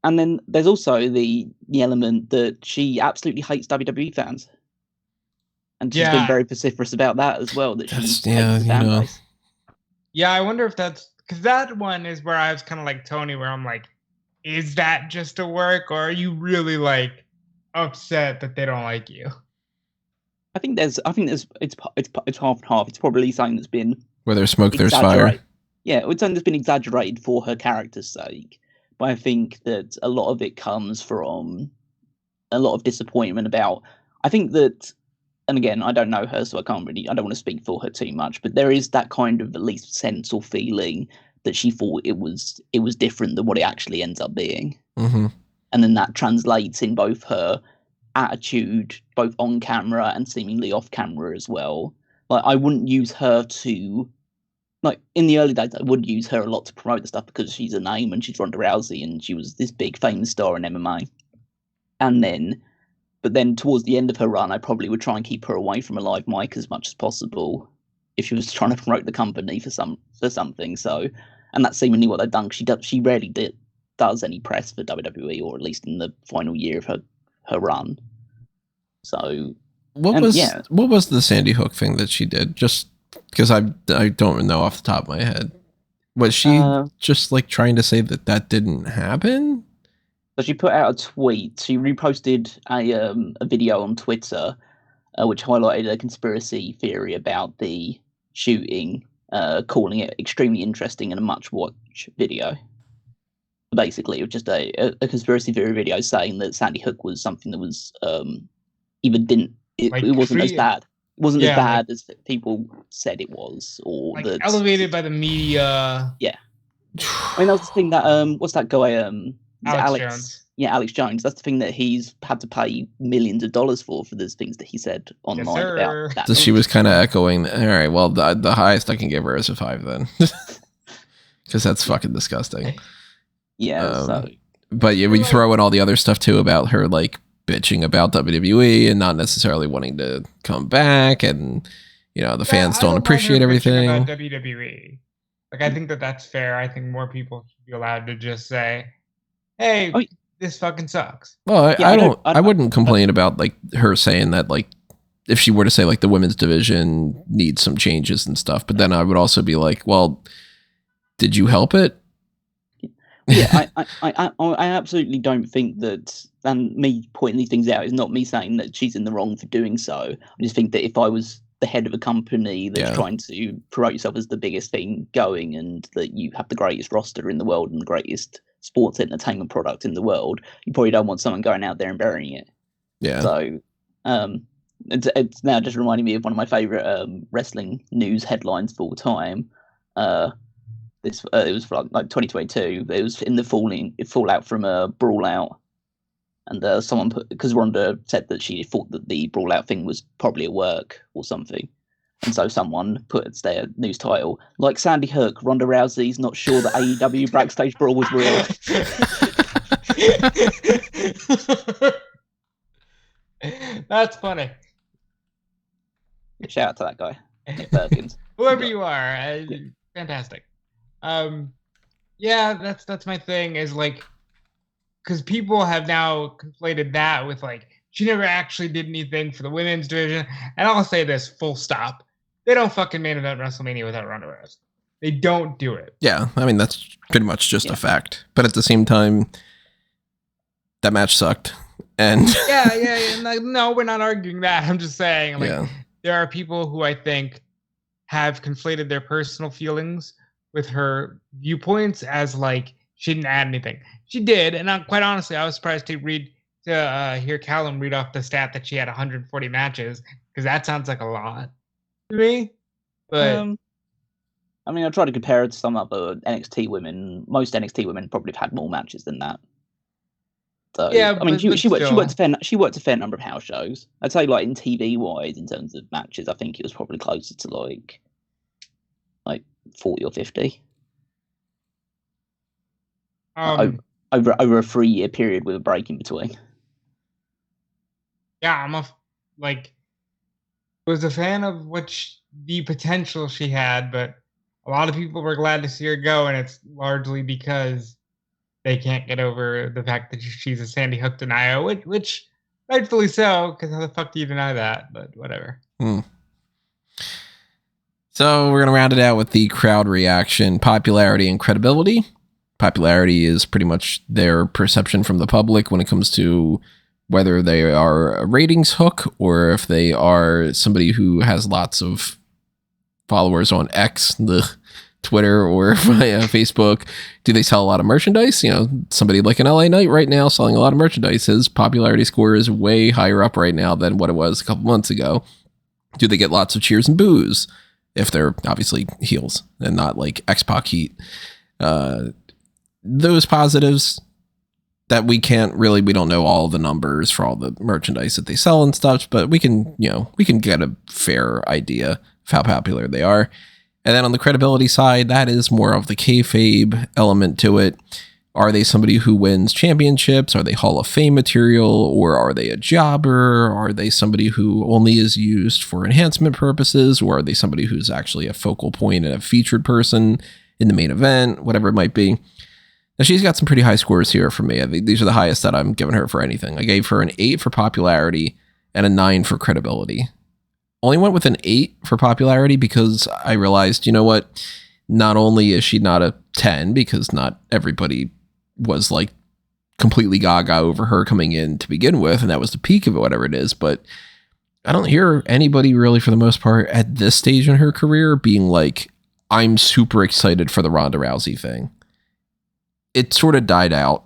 and then there's also the element that she absolutely hates WWE fans. And she's been very vociferous about that as well. That she hates the fan base. Yeah, I wonder if that's because that one is where I was kind of like Tony, where I'm like, is that just a work, or are you really like upset that they don't like you? I think it's half and half. It's probably something that's been where there's smoke, there's fire. Yeah, it's something that's been exaggerated for her character's sake. But I think that a lot of it comes from a lot of disappointment about. I think that. And again, I don't know her, so I don't want to speak for her too much, but there is that kind of at least sense or feeling that she thought it was different than what it actually ends up being. Mm-hmm. And then that translates in both her attitude, both on camera and seemingly off camera as well. Like, I wouldn't use her to, like, in the early days, I would use her a lot to promote the stuff because she's a name and she's Ronda Rousey and she was this big famous star in MMA. But then towards the end of her run, I probably would try and keep her away from a live mic as much as possible if she was trying to promote the company for something. So, and that's seemingly what they've done. She rarely does any press for WWE, or at least in the final year of her run. So, what was the Sandy Hook thing that she did? Just because I don't know off the top of my head. Was she just like trying to say that didn't happen? So she put out a tweet. She reposted a video on Twitter, which highlighted a conspiracy theory about the shooting, calling it extremely interesting and a much-watched video. Basically, it was just a conspiracy theory video saying that Sandy Hook was something that was it wasn't as bad. It wasn't as bad as people said it was, or like elevated by the media. Yeah, I mean that was the thing that what's that guy Alex Jones. Yeah, Alex Jones. That's the thing that he's had to pay millions of dollars for those things that he said online about that. So she was kind of echoing, all right, well, the highest I can give her is a 5 then. Because that's fucking disgusting. Yeah, But yeah, we throw in all the other stuff too about her like bitching about WWE and not necessarily wanting to come back, and the fans don't appreciate everything. About WWE. Like, I think that's fair. I think more people should be allowed to just say, hey, this fucking sucks. Well, I wouldn't complain about like her saying that, like, if she were to say like the women's division needs some changes and stuff, but then I would also be like, well, did you help it? Yeah, I absolutely don't think that, and me pointing these things out is not me saying that she's in the wrong for doing so. I just think that if I was the head of a company that's trying to promote yourself as the biggest thing going, and that you have the greatest roster in the world and the greatest sports entertainment product in the world, you probably don't want someone going out there and burying it. Yeah. So, it's now just reminding me of one of my favorite wrestling news headlines of all time. It was for like 2022. It was in the fallout from a Brawl Out, and someone put, because Ronda said that she thought that the Brawl Out thing was probably at work or something, and so someone put as their news title, like Sandy Hook, Ronda Rousey's not sure that AEW Backstage Brawl was real. That's funny. Shout out to that guy, Nick Perkins. Whoever you are, fantastic. Yeah, that's my thing, is like, because people have now conflated that with like, she never actually did anything for the women's division. And I'll say this, full stop. They don't fucking main event WrestleMania without Ronda Rousey. They don't do it. Yeah, I mean, that's pretty much just a fact. But at the same time, that match sucked. And yeah. No, we're not arguing that. I'm just saying, like, there are people who I think have conflated their personal feelings with her viewpoints as like, she didn't add anything. She did, and quite honestly, I was surprised to hear Callum read off the stat that she had 140 matches, because that sounds like a lot to me. But I mean, I try to compare it to some other NXT women. Most NXT women probably have had more matches than that. So, yeah, I mean, she worked a fair number of house shows. I'd say, like, in TV wise, in terms of matches, I think it was probably closer to like 40 or 50. Over a 3-year period with a break in between. Yeah, was a fan of the potential she had, but a lot of people were glad to see her go, and it's largely because they can't get over the fact that she's a Sandy Hook denier, which rightfully so, because how the fuck do you deny that? But whatever. So we're going to round it out with the crowd reaction, popularity, and credibility. Popularity is pretty much their perception from the public when it comes to whether they are a ratings hook or if they are somebody who has lots of followers on X, the Twitter, or via Facebook. Do they sell a lot of merchandise? You know, somebody like an LA Knight right now selling a lot of merchandise. His popularity score is way higher up right now than what it was a couple months ago. Do they get lots of cheers and boos? If they're obviously heels and not like X-Pac heat. Those positives that we don't know all the numbers for all the merchandise that they sell and stuff, but we can get a fair idea of how popular they are. And then on the credibility side, that is more of the kayfabe element to it. Are they somebody who wins championships? Are they Hall of Fame material? Or are they a jobber? Are they somebody who only is used for enhancement purposes? Or are they somebody who's actually a focal point and a featured person in the main event? Whatever it might be. Now, she's got some pretty high scores here for me. I think these are the highest that I'm giving her for anything. I gave her an 8 for popularity and a 9 for credibility. Only went with an 8 for popularity because I realized, you know what? Not only is she not a 10, because not everybody was like completely gaga over her coming in to begin with, and that was the peak of it, whatever it is, but I don't hear anybody really, for the most part, at this stage in her career being like, I'm super excited for the Ronda Rousey thing. It sort of died out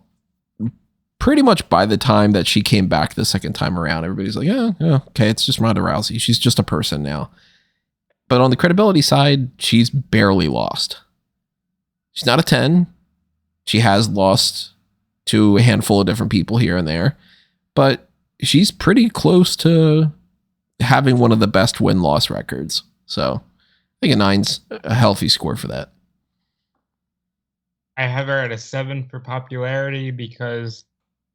pretty much by the time that she came back the second time around. Everybody's like, yeah, okay, it's just Ronda Rousey. She's just a person now. But on the credibility side, she's barely lost. She's not a 10. She has lost to a handful of different people here and there, but she's pretty close to having one of the best win-loss records. So I think a 9's a healthy score for that. I have her at a 7 for popularity because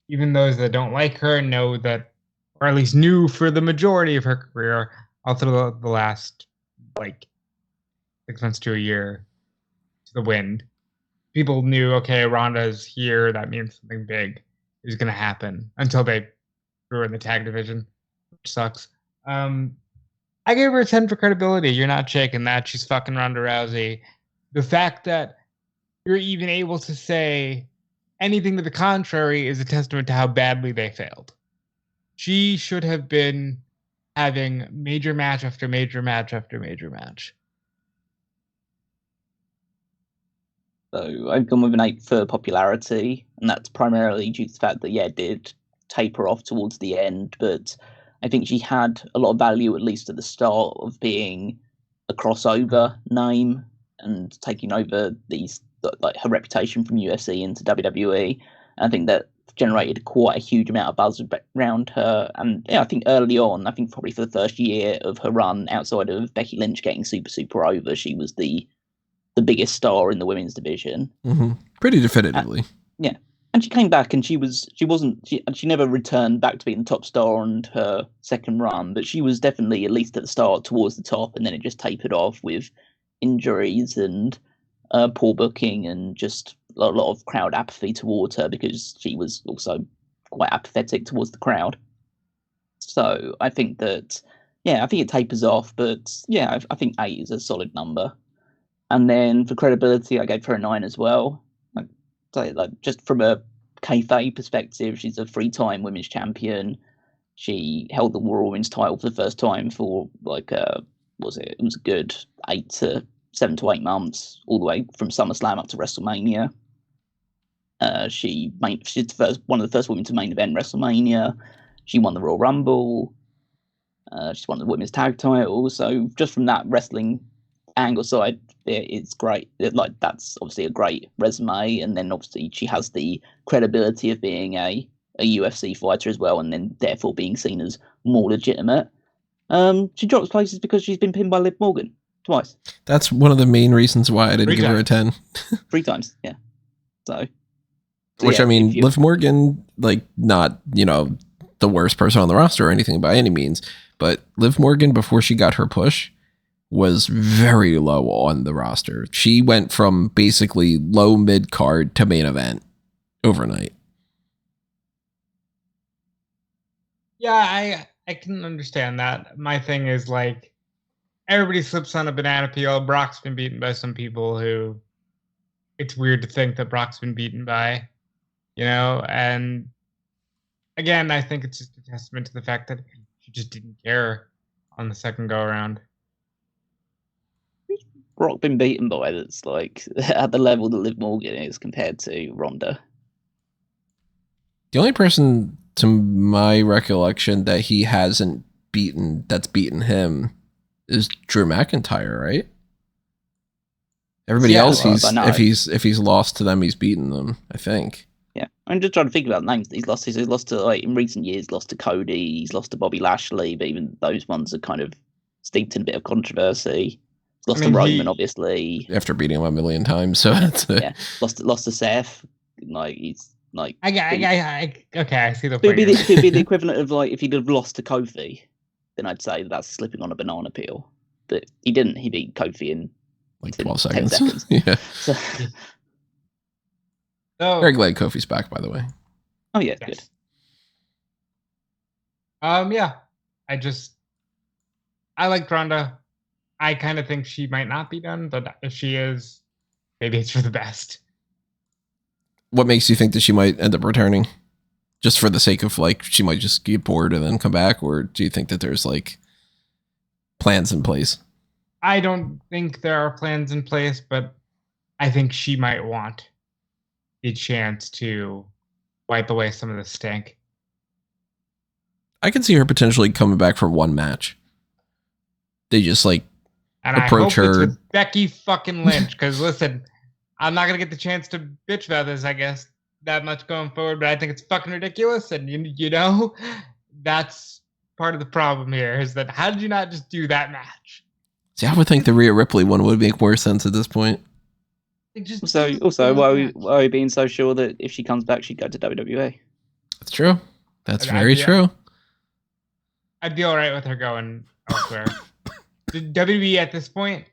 even those that don't like her know that, or at least knew for the majority of her career, all through the last 6 months to a year, to the wind. People knew, okay, Ronda's here. That means something big is going to happen, until they threw her in the tag division, which sucks. I gave her a 10 for credibility. You're not shaking that. She's fucking Ronda Rousey. The fact that you're even able to say anything to the contrary is a testament to how badly they failed. She should have been having major match after major match after major match. So I've gone with an 8 for popularity, and that's primarily due to the fact that, it did taper off towards the end, but I think she had a lot of value, at least at the start, of being a crossover name and taking over her reputation from UFC into WWE. And I think that generated quite a huge amount of buzz around her. And I think early on, I think probably for the first year of her run, outside of Becky Lynch getting super over, she was the biggest star in the women's division. Mm-hmm. Pretty definitively. And she came back, and she never returned back to being the top star on her second run, but she was definitely, at least at the start, towards the top, and then it just tapered off with injuries and poor booking and just a lot of crowd apathy towards her, because she was also quite apathetic towards the crowd. So I think that, I think it tapers off, but I think 8 is a solid number. And then for credibility, I gave her a 9 as well. Just from a kayfabe perspective, she's a 3-time women's champion. She held the Raw Women's title for the first time for it was a good 7 to 8 months, all the way from SummerSlam up to WrestleMania. She's one of the first women to main event WrestleMania. She won the Royal Rumble. She's won the women's tag title. So just from that wrestling angle side, it's great. That's obviously a great resume, and then obviously she has the credibility of being a UFC fighter as well, and then therefore being seen as more legitimate. She drops places because she's been pinned by Liv Morgan twice. That's one of the main reasons why I didn't give her a 10. 3 times, yeah. Which, I mean, Liv Morgan, not, the worst person on the roster or anything by any means, but Liv Morgan, before she got her push, was very low on the roster. She went from basically low mid card to main event overnight. Yeah, I can understand that. My thing is everybody slips on a banana peel. Brock's been beaten by some people who it's weird to think that Brock's been beaten by, and again, I think it's just a testament to the fact that she just didn't care on the second go around. Brock been beaten by that's at the level that Liv Morgan is compared to Ronda? The only person, to my recollection, that he hasn't beaten that's beaten him is Drew McIntyre, right? Everybody else, if he's lost to them, he's beaten them, I think. Yeah, I'm just trying to think about names that he's lost. He's lost to, in recent years, lost to Cody, he's lost to Bobby Lashley, but even those ones are kind of steeped in a bit of controversy. Lost to Roman, obviously. After beating him a million times, so that's lost to Seth. He's okay, I see the point. It'd be the equivalent of if he'd have lost to Kofi, then I'd say that's slipping on a banana peel. But he didn't. He beat Kofi in 12 seconds. 10 seconds. Yeah. So, very glad Kofi's back, by the way. Oh yeah, yes. Good. Yeah. I like Ronda. I kind of think she might not be done, but if she is, maybe it's for the best. What makes you think that she might end up returning? Just for the sake of she might just get bored and then come back, or do you think that there's plans in place? I don't think there are plans in place, but I think she might want the chance to wipe away some of the stink. I can see her potentially coming back for one match. They just and approach I hope her it's with Becky fucking Lynch, because listen, I'm not gonna get the chance to bitch about this, I guess, that much going forward, but I think it's fucking ridiculous, and that's part of the problem here, is that how did you not just do that match? See, I would think the Rhea Ripley one would make more sense at this point. Also, why are we being so sure that if she comes back, she'd go to WWE? That's true. That's very true. I'd be all right with her going elsewhere. The WWE at this point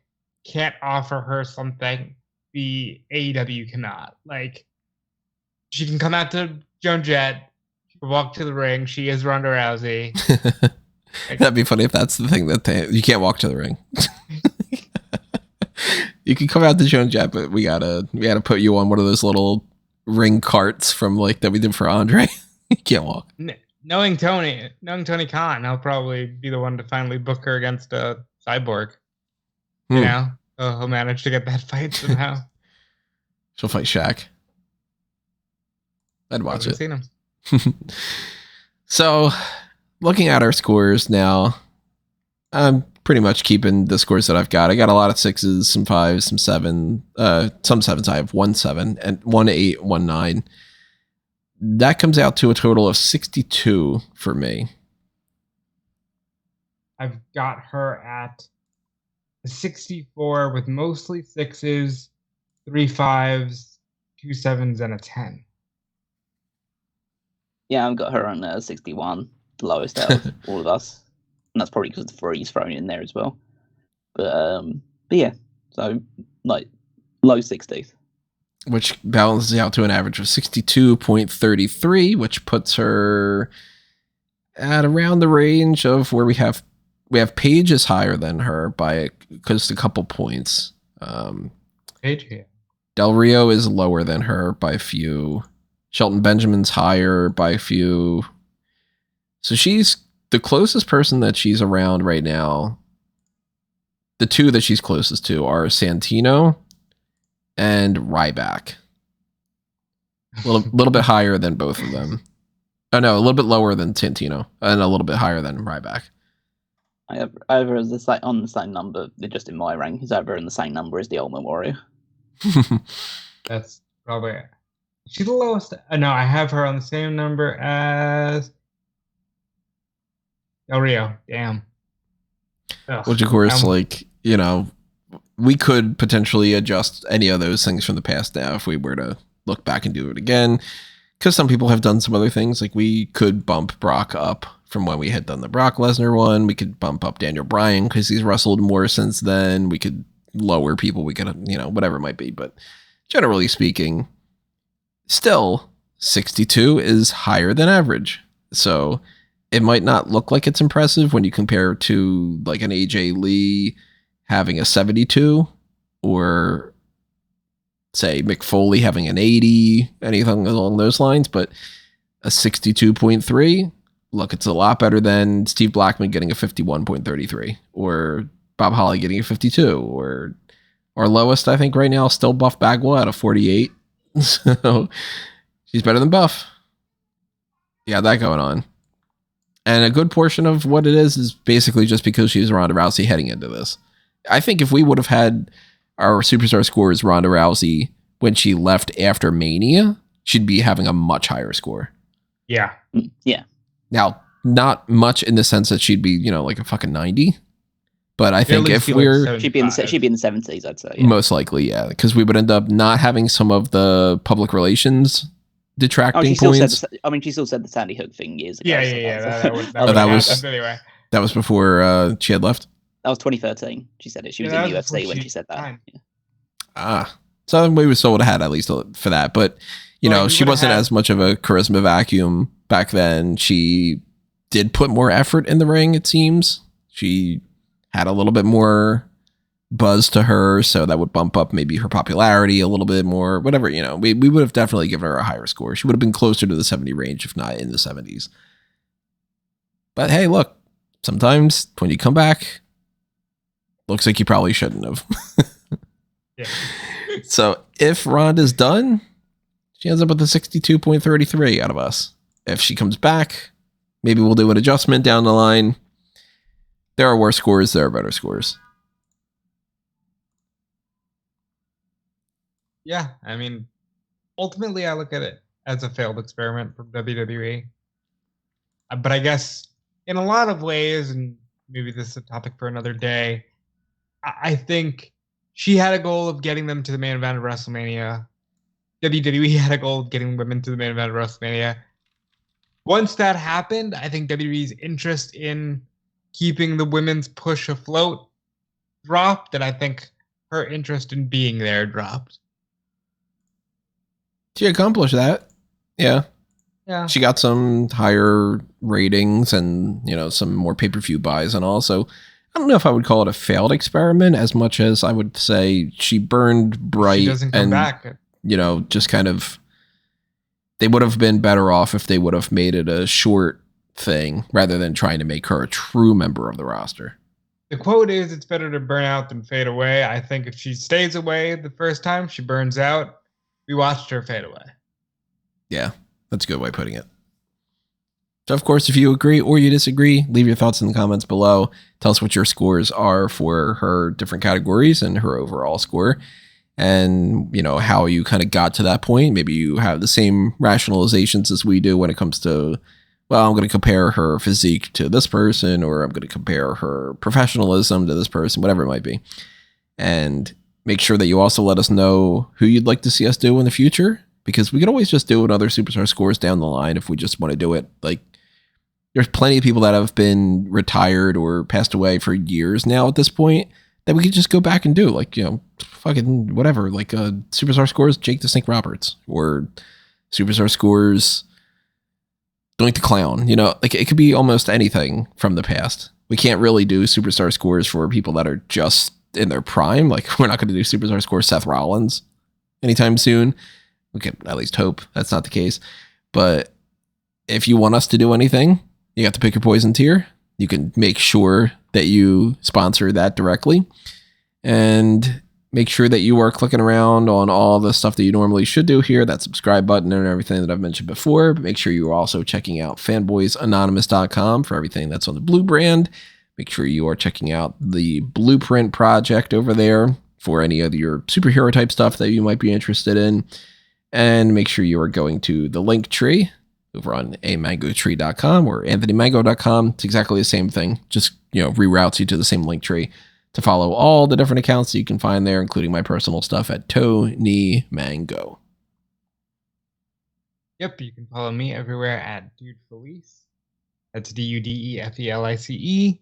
can't offer her something the AEW cannot. She can come out to Joan Jett, she can walk to the ring. She is Ronda Rousey. That'd be funny if that's the thing that you can't walk to the ring. You can come out to Joan Jett, but we gotta put you on one of those little ring carts from like that we did for Andre. He can't walk. Knowing Tony Khan, he'll probably be the one to finally book her against a cyborg. You know, he'll manage to get that fight somehow. She'll fight Shaq. I'd watch it. Seen him. So, looking at our scores now, I'm pretty much keeping the scores that I've got. I got a lot of 6s, some 5s, some 7, some 7s. I have 1 7 and 1 8, 1 9. That comes out to a total of 62 for me. I've got her at 64 with mostly 6s, 3 5s, 2 7s, and a 10. Yeah, I've got her on 61, the lowest out of all of us. And that's probably because the 3's thrown in there as well. But yeah, so like low 60s. Which balances out to an average of 62.33, which puts her at around the range of where we have Paige is higher than her by just a couple points. Paige, yeah. Del Rio is lower than her by a few. Shelton Benjamin's higher by a few. So she's the closest person that she's around right now. The two that she's closest to are Santino and Ryback. A little bit higher than both of them. Oh no, a little bit lower than Santino and a little bit higher than Ryback. I have over as on the same number, just in my rank, is over in the same number as the Ultimate Warrior. That's probably it. She's the lowest. No, I have her on the same number as Del Rio. Damn. Ugh. Which, of course, like, you know, we could potentially adjust any of those things from the past now if we were to look back and do it again. Because some people have done some other things. Like, we could bump Brock up from when we had done the Brock Lesnar one. We could bump up Daniel Bryan because he's wrestled more since then. We could lower people. We could, you know, whatever it might be. But generally speaking, still 62 is higher than average. So it might not look like it's impressive when you compare to like an AJ Lee having a 72 or say Mick Foley having an 80, anything along those lines. But a 62.3, look, it's a lot better than Steve Blackman getting a 51.33 or Bob Holly getting a 52 or our lowest, I think right now, is still Buff Bagwell at a 48. So she's better than Buff. Yeah, that going on. And a good portion of what it is basically just because she's Ronda Rousey heading into this. I think if we would have had our superstar score as Ronda Rousey when she left after Mania, she'd be having a much higher score. Yeah. Yeah. Now, not much in the sense that she'd be, you know, like a fucking 90. But I think if we're... She'd be in the 70s, I'd say. Yeah. Most likely, yeah. Because we would end up not having some of the public relations detracting points. She still said the Sandy Hook thing years ago. Yeah. That was before she had left? That was 2013. She said it. She was in UFC when she said that. Yeah. So we still would have had at least for that. But, you know, she wasn't as much of a charisma vacuum back then. She did put more effort in the ring, it seems. She had a little bit more buzz to her, so that would bump up maybe her popularity a little bit more, whatever, you know. We would have definitely given her a higher score. She would have been closer to the 70 range, if not in the 70s. But hey, look, sometimes when you come back, looks like you probably shouldn't have. Yeah. So if Ronda's done, she ends up with a 62.33 out of us. If she comes back, maybe we'll do an adjustment down the line. There are worse scores, there are better scores. Yeah, I mean, ultimately I look at it as a failed experiment from WWE. But I guess in a lot of ways, and maybe this is a topic for another day, I think she had a goal of getting them to the main event of WrestleMania. WWE had a goal of getting women to the main event of WrestleMania. Once that happened, I think WWE's interest in keeping the women's push afloat dropped, and I think her interest in being there dropped. She accomplished that. Yeah. Yeah. She got some higher ratings and, you know, some more pay-per-view buys and all. So I don't know if I would call it a failed experiment as much as I would say she burned bright. She doesn't come back. You know, just kind of they would have been better off if they would have made it a short thing rather than trying to make her a true member of the roster. The quote is, it's better to burn out than fade away. I think if she stays away the first time, she burns out. We watched her fade away. Yeah, that's a good way of putting it. So, of course, if you agree or you disagree, leave your thoughts in the comments below. Tell us what your scores are for her different categories and her overall score. And, you know, how you kind of got to that point. Maybe you have the same rationalizations as we do when it comes to, well, I'm going to compare her physique to this person, or I'm going to compare her professionalism to this person, whatever it might be. And make sure that you also let us know who you'd like to see us do in the future, because we could always just do another Superstar Scores down the line if we just want to do it. Like, there's plenty of people that have been retired or passed away for years now at this point that we could just go back and do. Like, you know, fucking whatever. Like, Superstar Scores Jake the Snake Roberts, or Superstar Scores Doink the Clown. You know, like, it could be almost anything from the past. We can't really do Superstar Scores for people that are just in their prime. Like, we're not going to do Superstar Scores Seth Rollins anytime soon. We can at least hope that's not the case. But if you want us to do anything, you have to pick your poison tier. You can make sure that you sponsor that directly, and make sure that you are clicking around on all the stuff that you normally should do here, that subscribe button and everything that I've mentioned before. But make sure you are also checking out fanboysanonymous.com for everything that's on the Blue brand. Make sure you are checking out the Blueprint project over there for any of your superhero type stuff that you might be interested in. And make sure you are going to the link tree over on amangotree.com or anthonymango.com. It's exactly the same thing. Just, you know, reroutes you to the same link tree to follow all the different accounts that you can find there, including my personal stuff at Tony Mango. Yep, you can follow me everywhere at Dude Felice. That's DUDEFELICE.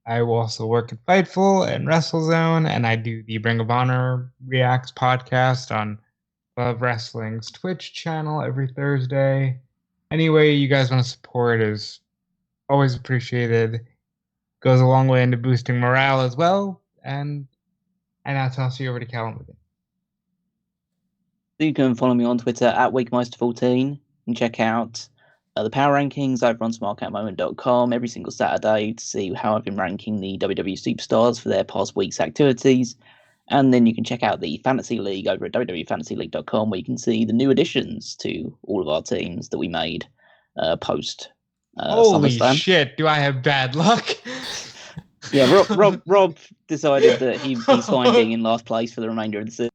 I will also work at Fightful and WrestleZone, and I do the Ring of Honor Reacts podcast on Love Wrestling's Twitch channel every Thursday. Any way you guys want to support is always appreciated. Goes a long way into boosting morale as well. And I now toss you over to Callum again. You can follow me on Twitter at Wigmeister14 and check out the power rankings over on smarkatmoment.com every single Saturday to see how I've been ranking the WWE superstars for their past week's activities. And then you can check out the Fantasy League over at www.fantasyleague.com, where you can see the new additions to all of our teams that we made post Holy SummerSlam. shit, do I have bad luck? Yeah, Rob decided that he's fine being in last place for the remainder of the season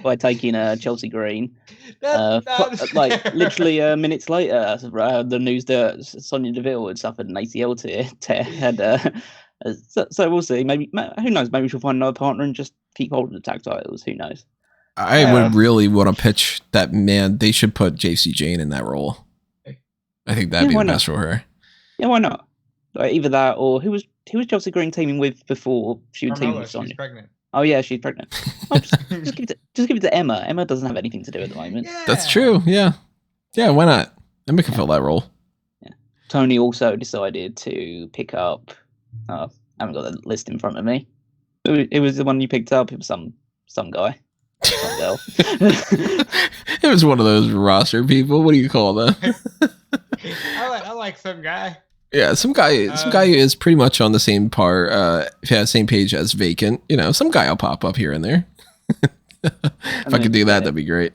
by taking Chelsea Green. Literally minutes later, the news that Sonya Deville had suffered an ACL tear had. So we'll see. Maybe, who knows? Maybe she'll find another partner and just keep holding the tag titles. Who knows? I would really want to pitch that, man. They should put JC Jane in that role. I think that'd be the best for her. Yeah, why not? Like, either that or who was Chelsea Green teaming with before she was teaming with Sonya? She's pregnant. Oh yeah, she's pregnant. Oh, just give it to Emma. Emma doesn't have anything to do at the moment. Yeah. That's true. Yeah, why not? Emma can fill that role. Yeah. Tony also decided to pick up. I haven't got the list in front of me. It was the one you picked up. It was some guy, some girl. It was one of those roster people. What do you call them? I like some guy. Yeah, some guy who is pretty much on the same same page as Vacant. You know, some guy will pop up here and there. If I could do that, that'd be great.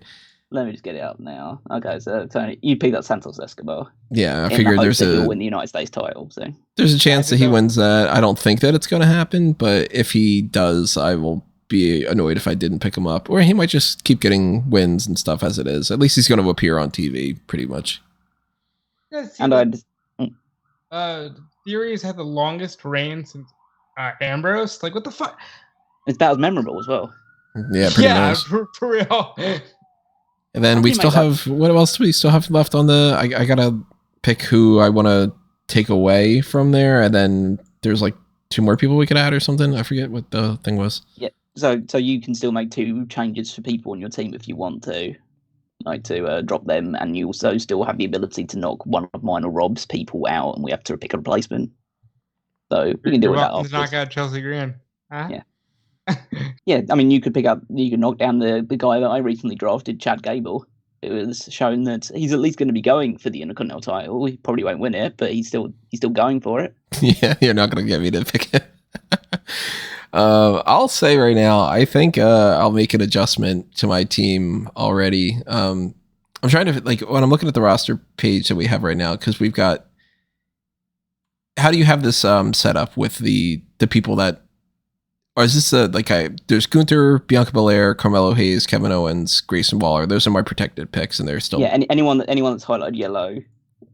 Let me just get it up now. Okay, so Tony, you picked up Santos Escobar. Yeah, I figured he'll win the United States title. So there's a chance that he wins that. I don't think that it's going to happen, but if he does, I will be annoyed if I didn't pick him up. Or he might just keep getting wins and stuff as it is. At least he's going to appear on TV, pretty much. And Theory has had the longest reign since Ambrose. Like, what the fuck? It's about as memorable as well. Yeah, pretty nice. For real. And then we still have, what else do we still have left on the, I gotta pick who I want to take away from there. And then there's like 2 more people we could add or something. I forget what the thing was. Yeah. So you can still make 2 changes for people on your team if you want to. Like to drop them, and you also still have the ability to knock one of mine or Rob's people out, and we have to pick a replacement. So we can deal with that afterwards. Knock out Chelsea Green. Huh? Yeah. Yeah, I mean, you could knock down the guy that I recently drafted, Chad Gable, it was shown that he's at least going to be going for the Intercontinental title. He probably won't win it, but he's still going for it. Yeah, you're not going to get me to pick it. I'll say right now, I think I'll make an adjustment to my team already. I'm trying to, like, when I'm looking at the roster page that we have right now, because we've got, how do you have this set up with the people that, or is this there's Gunther, Bianca Belair, Carmelo Hayes, Kevin Owens, Grayson Waller. Those are my protected picks, and they're still anyone that's highlighted yellow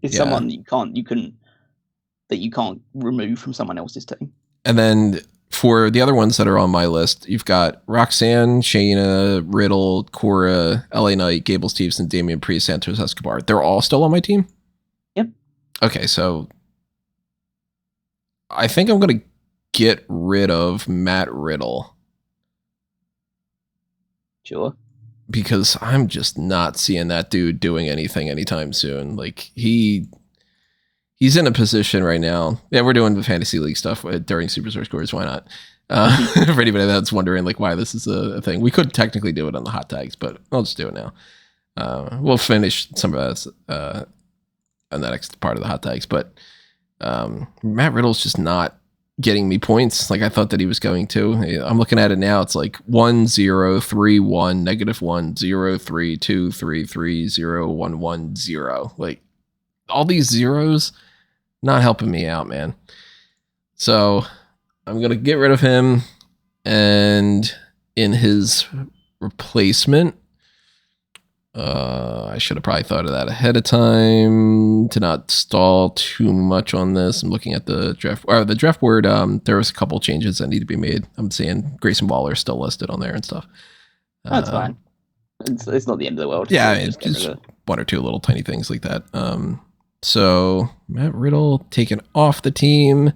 is someone that you can't remove from someone else's team. And then for the other ones that are on my list, you've got Roxanne, Shayna, Riddle, Cora, LA Knight, Gable Steveson, Damian Priest, Santos Escobar. They're all still on my team? Yep. Okay, so I think I'm going to get rid of Matt Riddle. Sure. Because I'm just not seeing that dude doing anything anytime soon. Like, he's in a position right now. Yeah, we're doing the fantasy league stuff during Superstar Scores. Why not? For anybody that's wondering, like, why this is a thing, we could technically do it on the hot tags, but I'll just do it now. We'll finish some of this on the next part of the hot tags, but Matt Riddle's just not getting me points like I thought that he was going to. I'm looking at it now. It's like 1 0 3 1 -1 0 3 2 3 3 0 1 1 0. Like, all these zeros not helping me out, man. So I'm gonna get rid of him, and in his replacement, I should have probably thought of that ahead of time to not stall too much on this. I'm looking at the draft board. There was a couple changes that need to be made. I'm seeing Grayson Waller still listed on there and stuff. That's fine. It's not the end of the world. Yeah, I mean, it's just one or two little tiny things like that. So Matt Riddle taken off the team.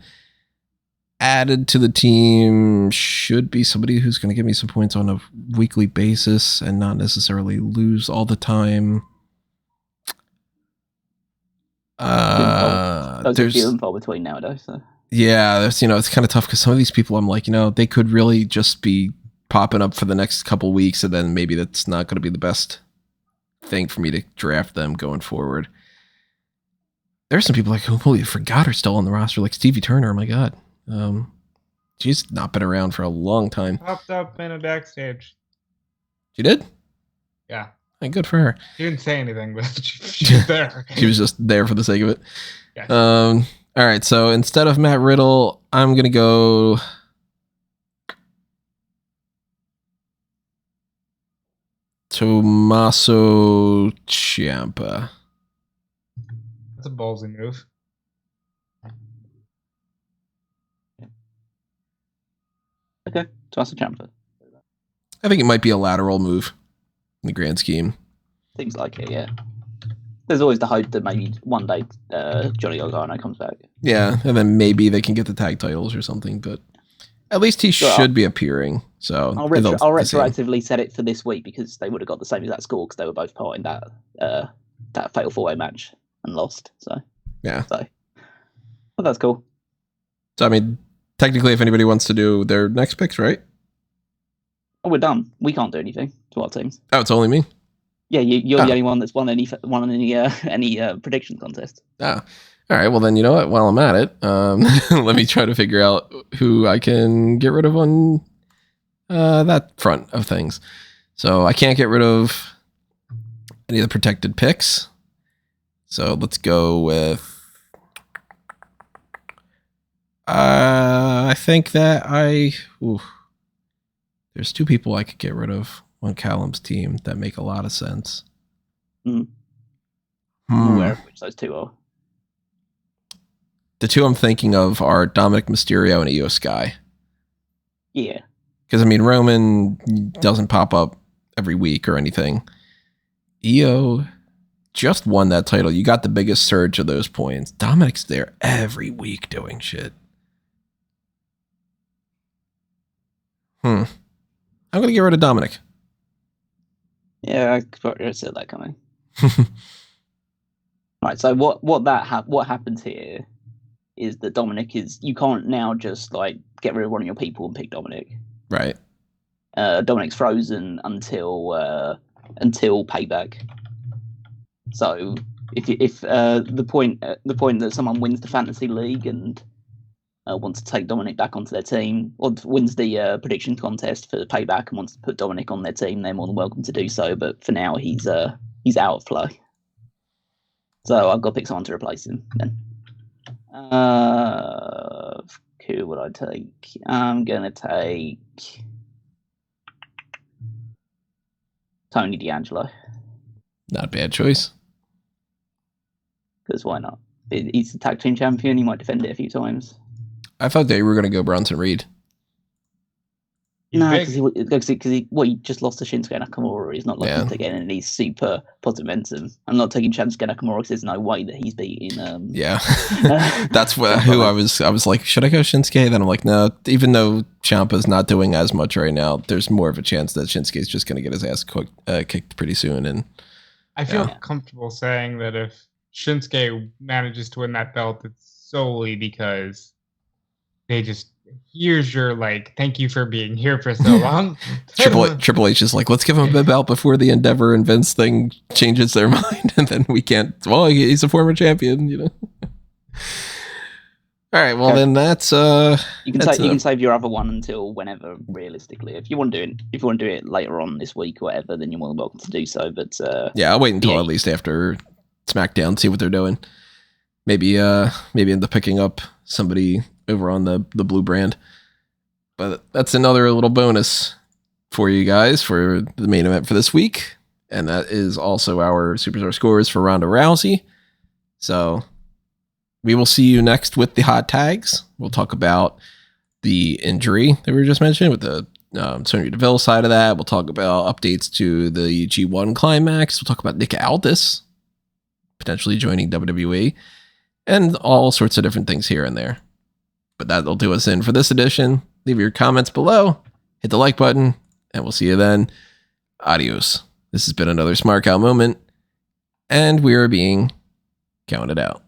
Added to the team should be somebody who's going to give me some points on a weekly basis and not necessarily lose all the time. There's few and far between nowadays. So. Yeah, it's kind of tough because some of these people, I'm like, they could really just be popping up for the next couple weeks, and then maybe that's not going to be the best thing for me to draft them going forward. There's some people like who completely forgot are still on the roster, like Stevie Turner. Oh my God. She's not been around for a long time. Popped up in a backstage. She did? Yeah. Hey, good for her. She didn't say anything, but she's there. She was just there for the sake of it. Yeah. All right, so instead of Matt Riddle, I'm gonna go Tommaso Ciampa. That's a ballsy move. Okay, Tommaso Ciampa. I think it might be a lateral move in the grand scheme. Seems like it, yeah. There's always the hope that maybe one day Johnny Gargano comes back. Yeah, and then maybe they can get the tag titles or something, but at least he should be appearing. So I'll retroactively set it for this week because they would have got the same exact score because they were both part in that fatal 4-way match and lost. So yeah, but that's cool. So I mean, technically, if anybody wants to do their next picks, right? Oh, we're done. We can't do anything to our teams. Oh, it's only me. Yeah, you're the only one that's won any prediction contest. Ah, all right. Well, then you know what? While I'm at it, let me try to figure out who I can get rid of on that front of things. So I can't get rid of any of the protected picks. So let's go with. I think that there's two people I could get rid of on Callum's team that make a lot of sense. Aware of which those two are. The two I'm thinking of are Dominic Mysterio and Io Sky. Yeah. Because, I mean, Roman doesn't pop up every week or anything. Io just won that title. You got the biggest surge of those points. Dominic's there every week doing shit. I'm going to get rid of Dominic. Yeah, I could see that coming. Right, so what happens here is that Dominic you can't now just like get rid of one of your people and pick Dominic. Right. Dominic's frozen until Payback. So if the point that someone wins the fantasy league and wants to take Dominic back onto their team, or wins the prediction contest for payback and wants to put Dominic on their team, they're more than welcome to do so. But for now, he's out of play. So I've got to pick someone to replace him then. Who would I take? I'm gonna take Tony D'Angelo. Not a bad choice. Because why not? He's the tag team champion. He might defend it a few times. I thought they were going to go Bronson Reed. No, because he just lost to Shinsuke Nakamura. He's not looking to get any super positive momentum. I'm not taking Shinsuke Nakamura because there's no way that he's beating. That's who I was like, should I go Shinsuke? Then I'm like, no. Even though Ciampa's not doing as much right now, there's more of a chance that Shinsuke's just going to get his ass kicked pretty soon. And I feel comfortable saying that if Shinsuke manages to win that belt, it's solely because here's your thank you for being here for so long. Triple H is like, let's give him a belt before the Endeavor and Vince thing changes their mind, and then we can't. Well, he's a former champion, All right, well then that's you can save your other one until whenever, realistically. If you want to do it later on this week or whatever, then you're more than welcome to do so. But I'll wait until at least after SmackDown, see what they're doing. Maybe end up picking up somebody over on the blue brand. But that's another little bonus for you guys for the main event for this week. And that is also our Superstar scores for Ronda Rousey. So we will see you next with the hot tags. We'll talk about the injury that we were just mentioning with the Sonya Deville side of that. We'll talk about updates to the G1 Climax. We'll talk about Nick Aldis potentially joining WWE and all sorts of different things here and there. But that'll do us in for this edition. Leave your comments below, hit the like button, and we'll see you then. Adios. This has been another Smark Out moment, and we are being counted out.